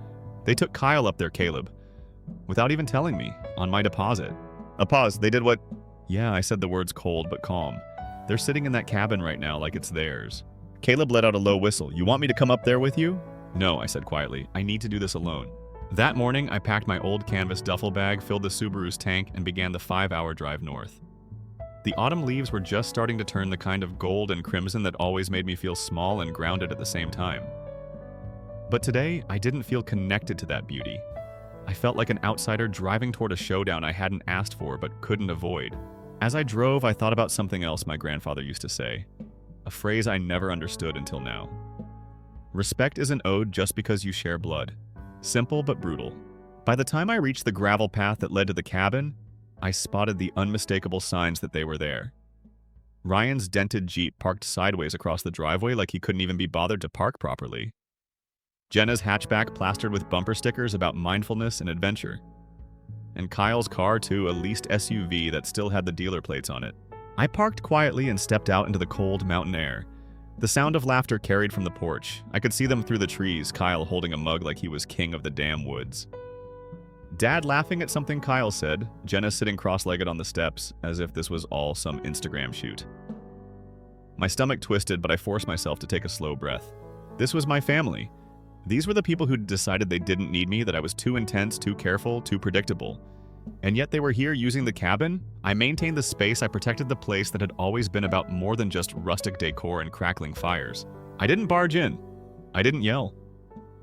They took Kyle up there, Caleb, without even telling me, on my deposit. A pause, they did what? Yeah, I said the words cold but calm. They're sitting in that cabin right now like it's theirs. Caleb let out a low whistle. You want me to come up there with you? No, I said quietly. I need to do this alone. That morning, I packed my old canvas duffel bag, filled the Subaru's tank, and began the 5-hour drive north. The autumn leaves were just starting to turn the kind of gold and crimson that always made me feel small and grounded at the same time. But today, I didn't feel connected to that beauty. I felt like an outsider driving toward a showdown I hadn't asked for but couldn't avoid. As I drove, I thought about something else my grandfather used to say, a phrase I never understood until now. Respect isn't owed just because you share blood. Simple but brutal. By the time I reached the gravel path that led to the cabin, I spotted the unmistakable signs that they were there. Ryan's dented Jeep parked sideways across the driveway like he couldn't even be bothered to park properly. Jenna's hatchback plastered with bumper stickers about mindfulness and adventure. And Kyle's car, too, a leased SUV that still had the dealer plates on it. I parked quietly and stepped out into the cold mountain air. The sound of laughter carried from the porch. I could see them through the trees, Kyle holding a mug like he was king of the damn woods. Dad laughing at something Kyle said, Jenna sitting cross-legged on the steps, as if this was all some Instagram shoot. My stomach twisted, but I forced myself to take a slow breath. This was my family. These were the people who decided they didn't need me, that I was too intense, too careful, too predictable. And yet they were here using the cabin. I maintained the space, I protected the place that had always been about more than just rustic decor and crackling fires. I didn't barge in. I didn't yell.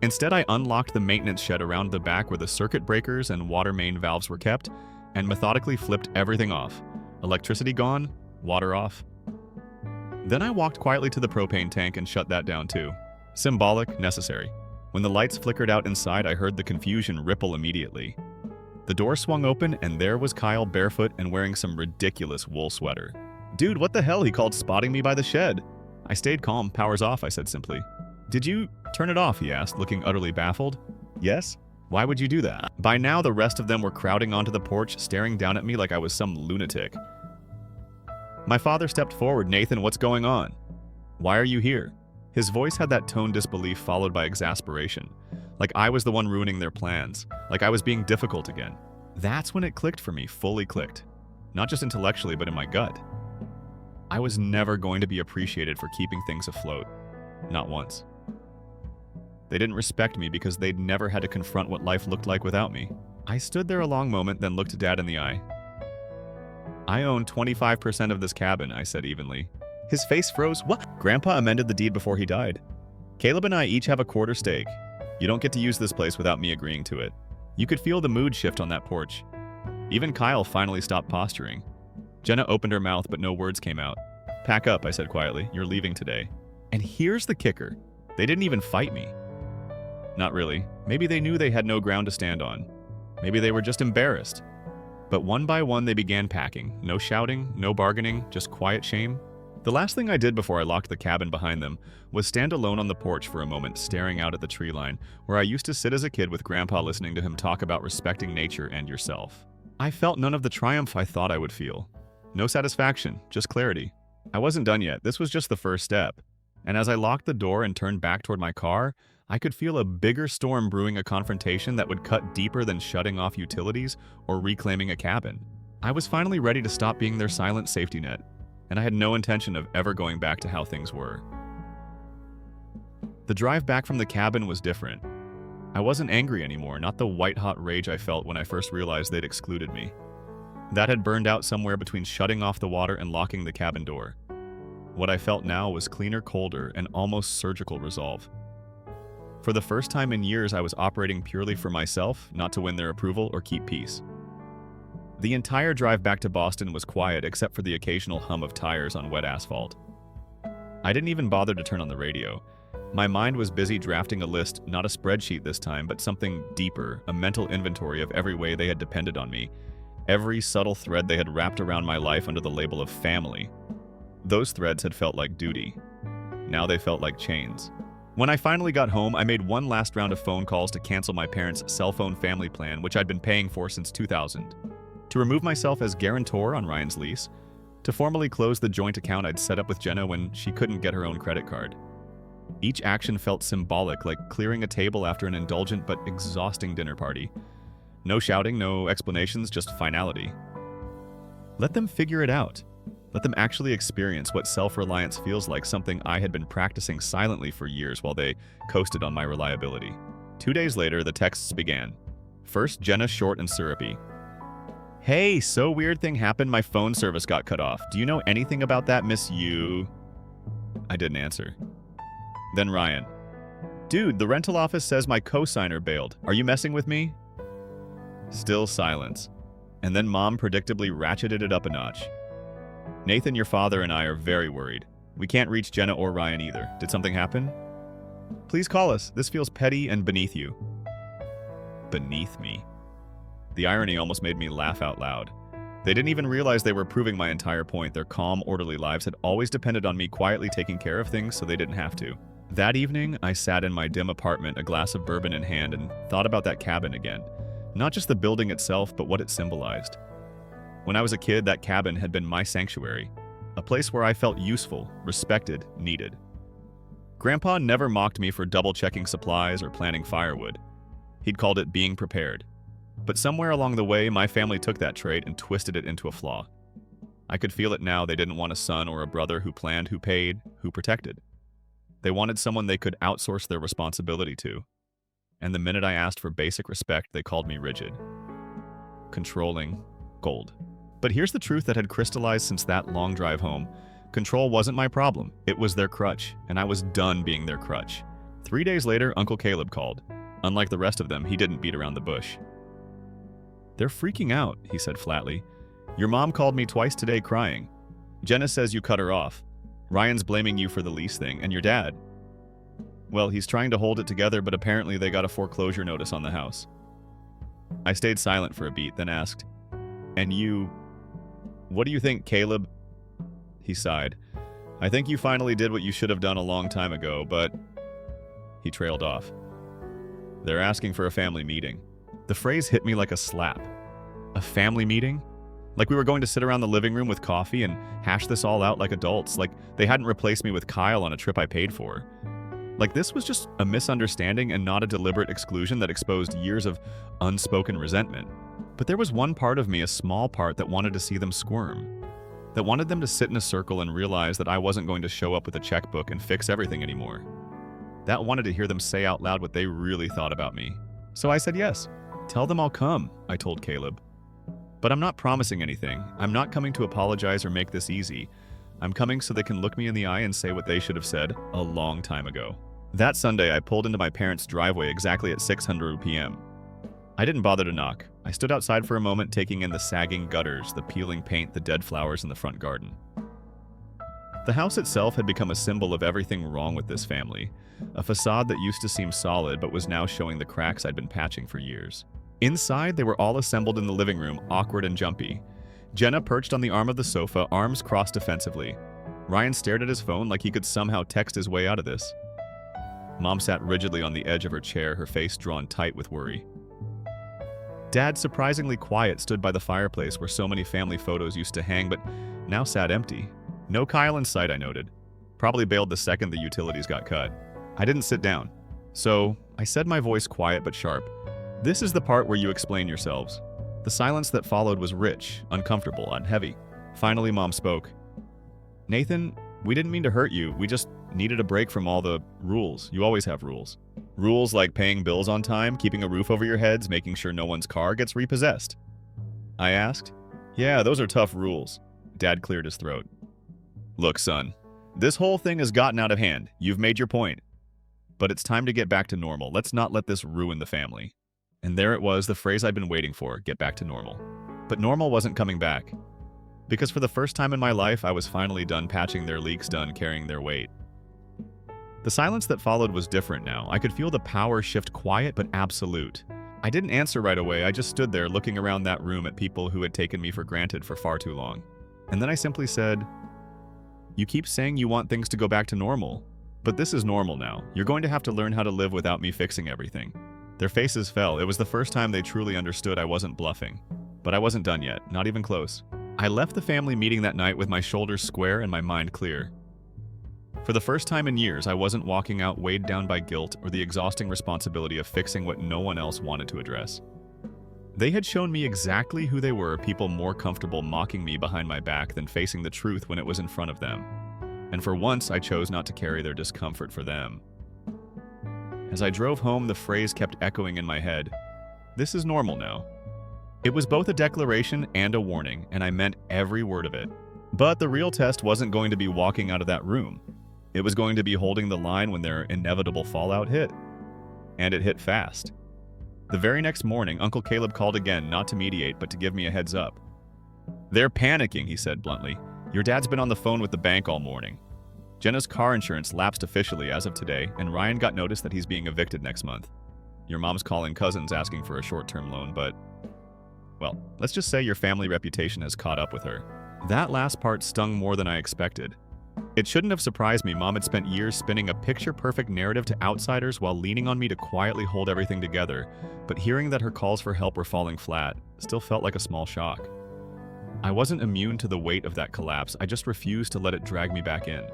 Instead, I unlocked the maintenance shed around the back where the circuit breakers and water main valves were kept, and methodically flipped everything off. Electricity gone, water off. Then I walked quietly to the propane tank and shut that down too. Symbolic, necessary. When the lights flickered out inside, I heard the confusion ripple immediately. The door swung open and there was Kyle barefoot and wearing some ridiculous wool sweater. "Dude, what the hell?" he called, spotting me by the shed. I stayed calm. "Power's off," I said simply. "Did you turn it off?" he asked, looking utterly baffled. "Yes." "Why would you do that?" By now, the rest of them were crowding onto the porch, staring down at me like I was some lunatic. My father stepped forward. "Nathan, what's going on? Why are you here?" His voice had that toned disbelief followed by exasperation, like I was the one ruining their plans, like I was being difficult again. That's when it clicked for me, fully clicked. Not just intellectually, but in my gut. I was never going to be appreciated for keeping things afloat. Not once. They didn't respect me because they'd never had to confront what life looked like without me. I stood there a long moment, then looked Dad in the eye. "I own 25% of this cabin," I said evenly. His face froze. "What?" "Grandpa amended the deed before he died. Caleb and I each have a quarter stake. You don't get to use this place without me agreeing to it." You could feel the mood shift on that porch. Even Kyle finally stopped posturing. Jenna opened her mouth, but no words came out. "Pack up," I said quietly. "You're leaving today." And here's the kicker. They didn't even fight me. Not really. Maybe they knew they had no ground to stand on. Maybe they were just embarrassed. But one by one they began packing. No shouting, no bargaining, just quiet shame. The last thing I did before I locked the cabin behind them was stand alone on the porch for a moment, staring out at the tree line, where I used to sit as a kid with Grandpa, listening to him talk about respecting nature and yourself. I felt none of the triumph I thought I would feel. No satisfaction, just clarity. I wasn't done yet. This was just the first step. And as I locked the door and turned back toward my car, I could feel a bigger storm brewing, a confrontation that would cut deeper than shutting off utilities or reclaiming a cabin. I was finally ready to stop being their silent safety net, and I had no intention of ever going back to how things were. The drive back from the cabin was different. I wasn't angry anymore, not the white-hot rage I felt when I first realized they'd excluded me. That had burned out somewhere between shutting off the water and locking the cabin door. What I felt now was cleaner, colder, and almost surgical resolve. For the first time in years, I was operating purely for myself, not to win their approval or keep peace. The entire drive back to Boston was quiet except for the occasional hum of tires on wet asphalt. I didn't even bother to turn on the radio. My mind was busy drafting a list, not a spreadsheet this time, but something deeper, a mental inventory of every way they had depended on me, every subtle thread they had wrapped around my life under the label of family. Those threads had felt like duty. Now they felt like chains. When I finally got home, I made one last round of phone calls to cancel my parents' cell phone family plan, which I'd been paying for since 2000. To remove myself as guarantor on Ryan's lease. To formally close the joint account I'd set up with Jenna when she couldn't get her own credit card. Each action felt symbolic, like clearing a table after an indulgent but exhausting dinner party. No shouting, no explanations, just finality. Let them figure it out. Let them actually experience what self-reliance feels like, something I had been practicing silently for years while they coasted on my reliability. 2 days later, the texts began. First, Jenna, short and syrupy. "Hey, so weird thing happened, my phone service got cut off. Do you know anything about that, Miss You?" I didn't answer. Then Ryan. "Dude, the rental office says my co-signer bailed. Are you messing with me?" Still silence. And then Mom predictably ratcheted it up a notch. "Nathan, your father and I are very worried. We can't reach Jenna or Ryan either. Did something happen? Please call us. This feels petty and beneath you." Beneath me. The irony almost made me laugh out loud. They didn't even realize they were proving my entire point. Their calm, orderly lives had always depended on me quietly taking care of things so they didn't have to. That evening, I sat in my dim apartment, a glass of bourbon in hand, and thought about that cabin again. Not just the building itself, but what it symbolized. When I was a kid, that cabin had been my sanctuary, a place where I felt useful, respected, needed. Grandpa never mocked me for double-checking supplies or planning firewood. He'd called it being prepared. But somewhere along the way, my family took that trait and twisted it into a flaw. I could feel it now. They didn't want a son or a brother who planned, who paid, who protected. They wanted someone they could outsource their responsibility to. And the minute I asked for basic respect, they called me rigid. Controlling. Gold. But here's the truth that had crystallized since that long drive home. Control wasn't my problem. It was their crutch, and I was done being their crutch. 3 days later, Uncle Caleb called. Unlike the rest of them, he didn't beat around the bush. "They're freaking out," he said flatly. "Your mom called me twice today crying. Jenna says you cut her off. Ryan's blaming you for the lease thing, and your dad. Well, he's trying to hold it together, but apparently they got a foreclosure notice on the house. I stayed silent for a beat, then asked, and you... What do you think, Caleb? He sighed. I think you finally did what you should have done a long time ago, but... He trailed off. They're asking for a family meeting. The phrase hit me like a slap. A family meeting? Like we were going to sit around the living room with coffee and hash this all out like adults, like they hadn't replaced me with Kyle on a trip I paid for. Like this was just a misunderstanding and not a deliberate exclusion that exposed years of unspoken resentment. But there was one part of me, a small part, that wanted to see them squirm. That wanted them to sit in a circle and realize that I wasn't going to show up with a checkbook and fix everything anymore. That wanted to hear them say out loud what they really thought about me. So I said yes. Tell them I'll come, I told Caleb. But I'm not promising anything. I'm not coming to apologize or make this easy. I'm coming so they can look me in the eye and say what they should have said a long time ago. That Sunday, I pulled into my parents' driveway exactly at 6:00 p.m. I didn't bother to knock. I stood outside for a moment, taking in the sagging gutters, the peeling paint, the dead flowers in the front garden. The house itself had become a symbol of everything wrong with this family, a facade that used to seem solid but was now showing the cracks I'd been patching for years. Inside, they were all assembled in the living room, awkward and jumpy. Jenna perched on the arm of the sofa, arms crossed defensively. Ryan stared at his phone like he could somehow text his way out of this. Mom sat rigidly on the edge of her chair, her face drawn tight with worry. Dad, surprisingly quiet, stood by the fireplace where so many family photos used to hang, but now sat empty. No Kyle in sight, I noted. Probably bailed the second the utilities got cut. I didn't sit down. So, I said, my voice quiet but sharp. This is the part where you explain yourselves. The silence that followed was rich, uncomfortable, and heavy. Finally, Mom spoke. Nathan, we didn't mean to hurt you. We just needed a break from all the rules. You always have rules. Rules like paying bills on time, keeping a roof over your heads, making sure no one's car gets repossessed. I asked. Yeah, those are tough rules. Dad cleared his throat. Look, son, this whole thing has gotten out of hand. You've made your point. But it's time to get back to normal. Let's not let this ruin the family. And there it was, the phrase I'd been waiting for, get back to normal. But normal wasn't coming back. Because for the first time in my life, I was finally done patching their leaks, done carrying their weight. The silence that followed was different now. I could feel the power shift, quiet but absolute. I didn't answer right away. I just stood there looking around that room at people who had taken me for granted for far too long. And then I simply said, you keep saying you want things to go back to normal, but this is normal now. You're going to have to learn how to live without me fixing everything. Their faces fell. It was the first time they truly understood I wasn't bluffing. But I wasn't done yet, not even close. I left the family meeting that night with my shoulders square and my mind clear. For the first time in years, I wasn't walking out weighed down by guilt or the exhausting responsibility of fixing what no one else wanted to address. They had shown me exactly who they were, people more comfortable mocking me behind my back than facing the truth when it was in front of them. And for once, I chose not to carry their discomfort for them. As I drove home, the phrase kept echoing in my head. This is normal now. It was both a declaration and a warning, and I meant every word of it. But the real test wasn't going to be walking out of that room. It was going to be holding the line when their inevitable fallout hit. And it hit fast. The very next morning, Uncle Caleb called again, not to mediate, but to give me a heads up. They're panicking, he said bluntly. Your dad's been on the phone with the bank all morning. Jenna's car insurance lapsed officially as of today, and Ryan got notice that he's being evicted next month. Your mom's calling cousins asking for a short-term loan, but... well, let's just say your family reputation has caught up with her. That last part stung more than I expected. It shouldn't have surprised me. Mom had spent years spinning a picture-perfect narrative to outsiders while leaning on me to quietly hold everything together, but hearing that her calls for help were falling flat still felt like a small shock. I wasn't immune to the weight of that collapse. I just refused to let it drag me back in.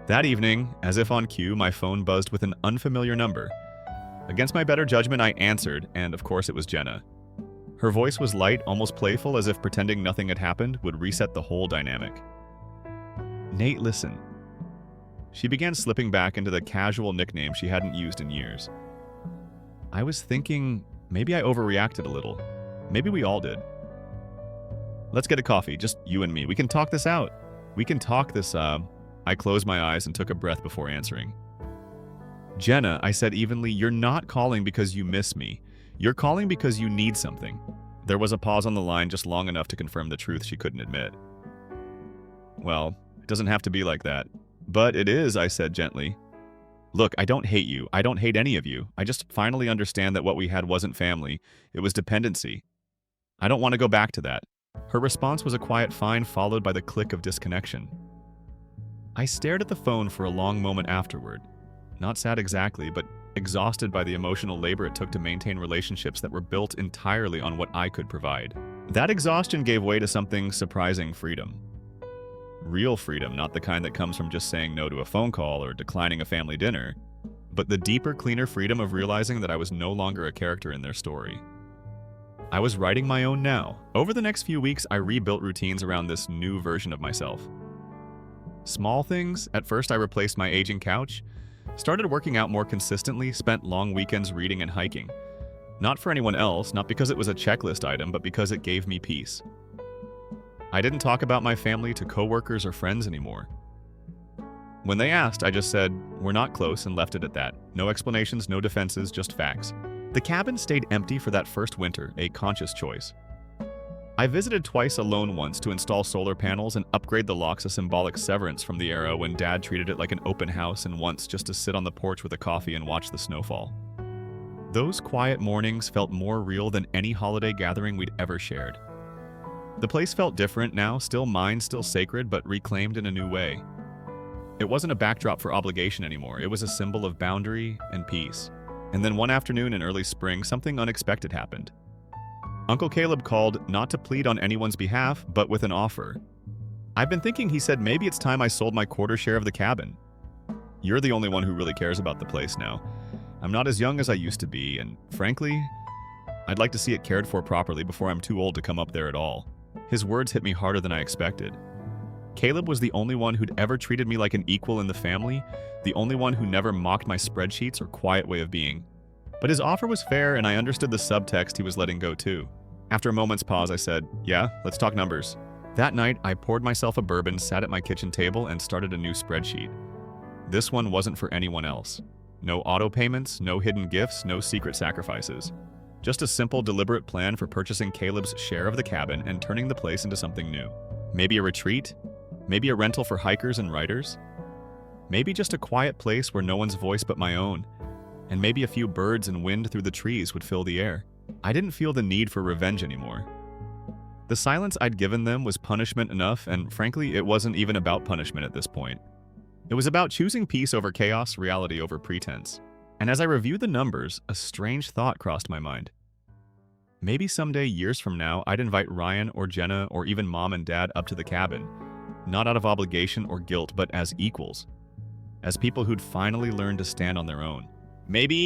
That evening, as if on cue, my phone buzzed with an unfamiliar number. Against my better judgment, I answered, and of course it was Jenna. Her voice was light, almost playful, as if pretending nothing had happened would reset the whole dynamic. Nate, listen. She began slipping back into the casual nickname she hadn't used in years. I was thinking maybe I overreacted a little. Maybe we all did. Let's get a coffee, just you and me. We can talk this out. We can talk this, I closed my eyes and took a breath before answering. Jenna, I said evenly, you're not calling because you miss me. You're calling because you need something. There was a pause on the line just long enough to confirm the truth she couldn't admit. Well, it doesn't have to be like that. But it is, I said gently. Look, I don't hate you. I don't hate any of you. I just finally understand that what we had wasn't family. It was dependency. I don't want to go back to that. Her response was a quiet fine followed by the click of disconnection. I stared at the phone for a long moment afterward. Not sad exactly, but exhausted by the emotional labor it took to maintain relationships that were built entirely on what I could provide. That exhaustion gave way to something surprising: freedom. Real freedom, not the kind that comes from just saying no to a phone call or declining a family dinner, but the deeper, cleaner freedom of realizing that I was no longer a character in their story. I was writing my own now. Over the next few weeks, I rebuilt routines around this new version of myself. Small things. At first, I replaced my aging couch, started working out more consistently, spent long weekends reading and hiking. Not for anyone else, not because it was a checklist item, but because it gave me peace. I didn't talk about my family to coworkers or friends anymore. When they asked, I just said, "We're not close," and left it at that. No explanations, no defenses, just facts. The cabin stayed empty for that first winter, a conscious choice. I visited twice alone, once to install solar panels and upgrade the locks, a symbolic severance from the era when Dad treated it like an open house, and once just to sit on the porch with a coffee and watch the snowfall. Those quiet mornings felt more real than any holiday gathering we'd ever shared. The place felt different now, still mine, still sacred, but reclaimed in a new way. It wasn't a backdrop for obligation anymore. It was a symbol of boundary and peace. And then one afternoon in early spring, something unexpected happened. Uncle Caleb called, not to plead on anyone's behalf, but with an offer. I've been thinking, he said, maybe it's time I sold my quarter share of the cabin. You're the only one who really cares about the place now. I'm not as young as I used to be, and frankly, I'd like to see it cared for properly before I'm too old to come up there at all. His words hit me harder than I expected. Caleb was the only one who'd ever treated me like an equal in the family, the only one who never mocked my spreadsheets or quiet way of being. But his offer was fair, and I understood the subtext he was letting go too. After a moment's pause, I said, "Yeah, let's talk numbers." That night, I poured myself a bourbon, sat at my kitchen table, and started a new spreadsheet. This one wasn't for anyone else. No auto payments, no hidden gifts, no secret sacrifices. Just a simple, deliberate plan for purchasing Caleb's share of the cabin and turning the place into something new. Maybe a retreat, maybe a rental for hikers and writers, maybe just a quiet place where no one's voice but my own, and maybe a few birds and wind through the trees would fill the air. I didn't feel the need for revenge anymore. The silence I'd given them was punishment enough, and frankly, it wasn't even about punishment at this point. It was about choosing peace over chaos, reality over pretense. And as I reviewed the numbers, a strange thought crossed my mind. Maybe someday, years from now, I'd invite Ryan or Jenna or even Mom and Dad up to the cabin, not out of obligation or guilt, but as equals, as people who'd finally learned to stand on their own. Maybe,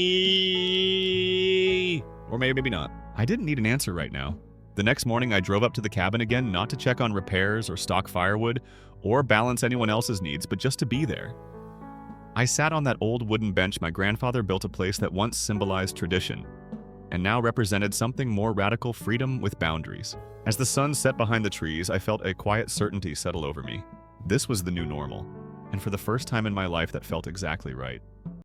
or maybe not. I didn't need an answer right now. The next morning, I drove up to the cabin again, not to check on repairs or stock firewood or balance anyone else's needs, but just to be there. I sat on that old wooden bench my grandfather built, a place that once symbolized tradition and now represented something more radical: freedom with boundaries. As the sun set behind the trees, I felt a quiet certainty settle over me. This was the new normal, and for the first time in my life, that felt exactly right.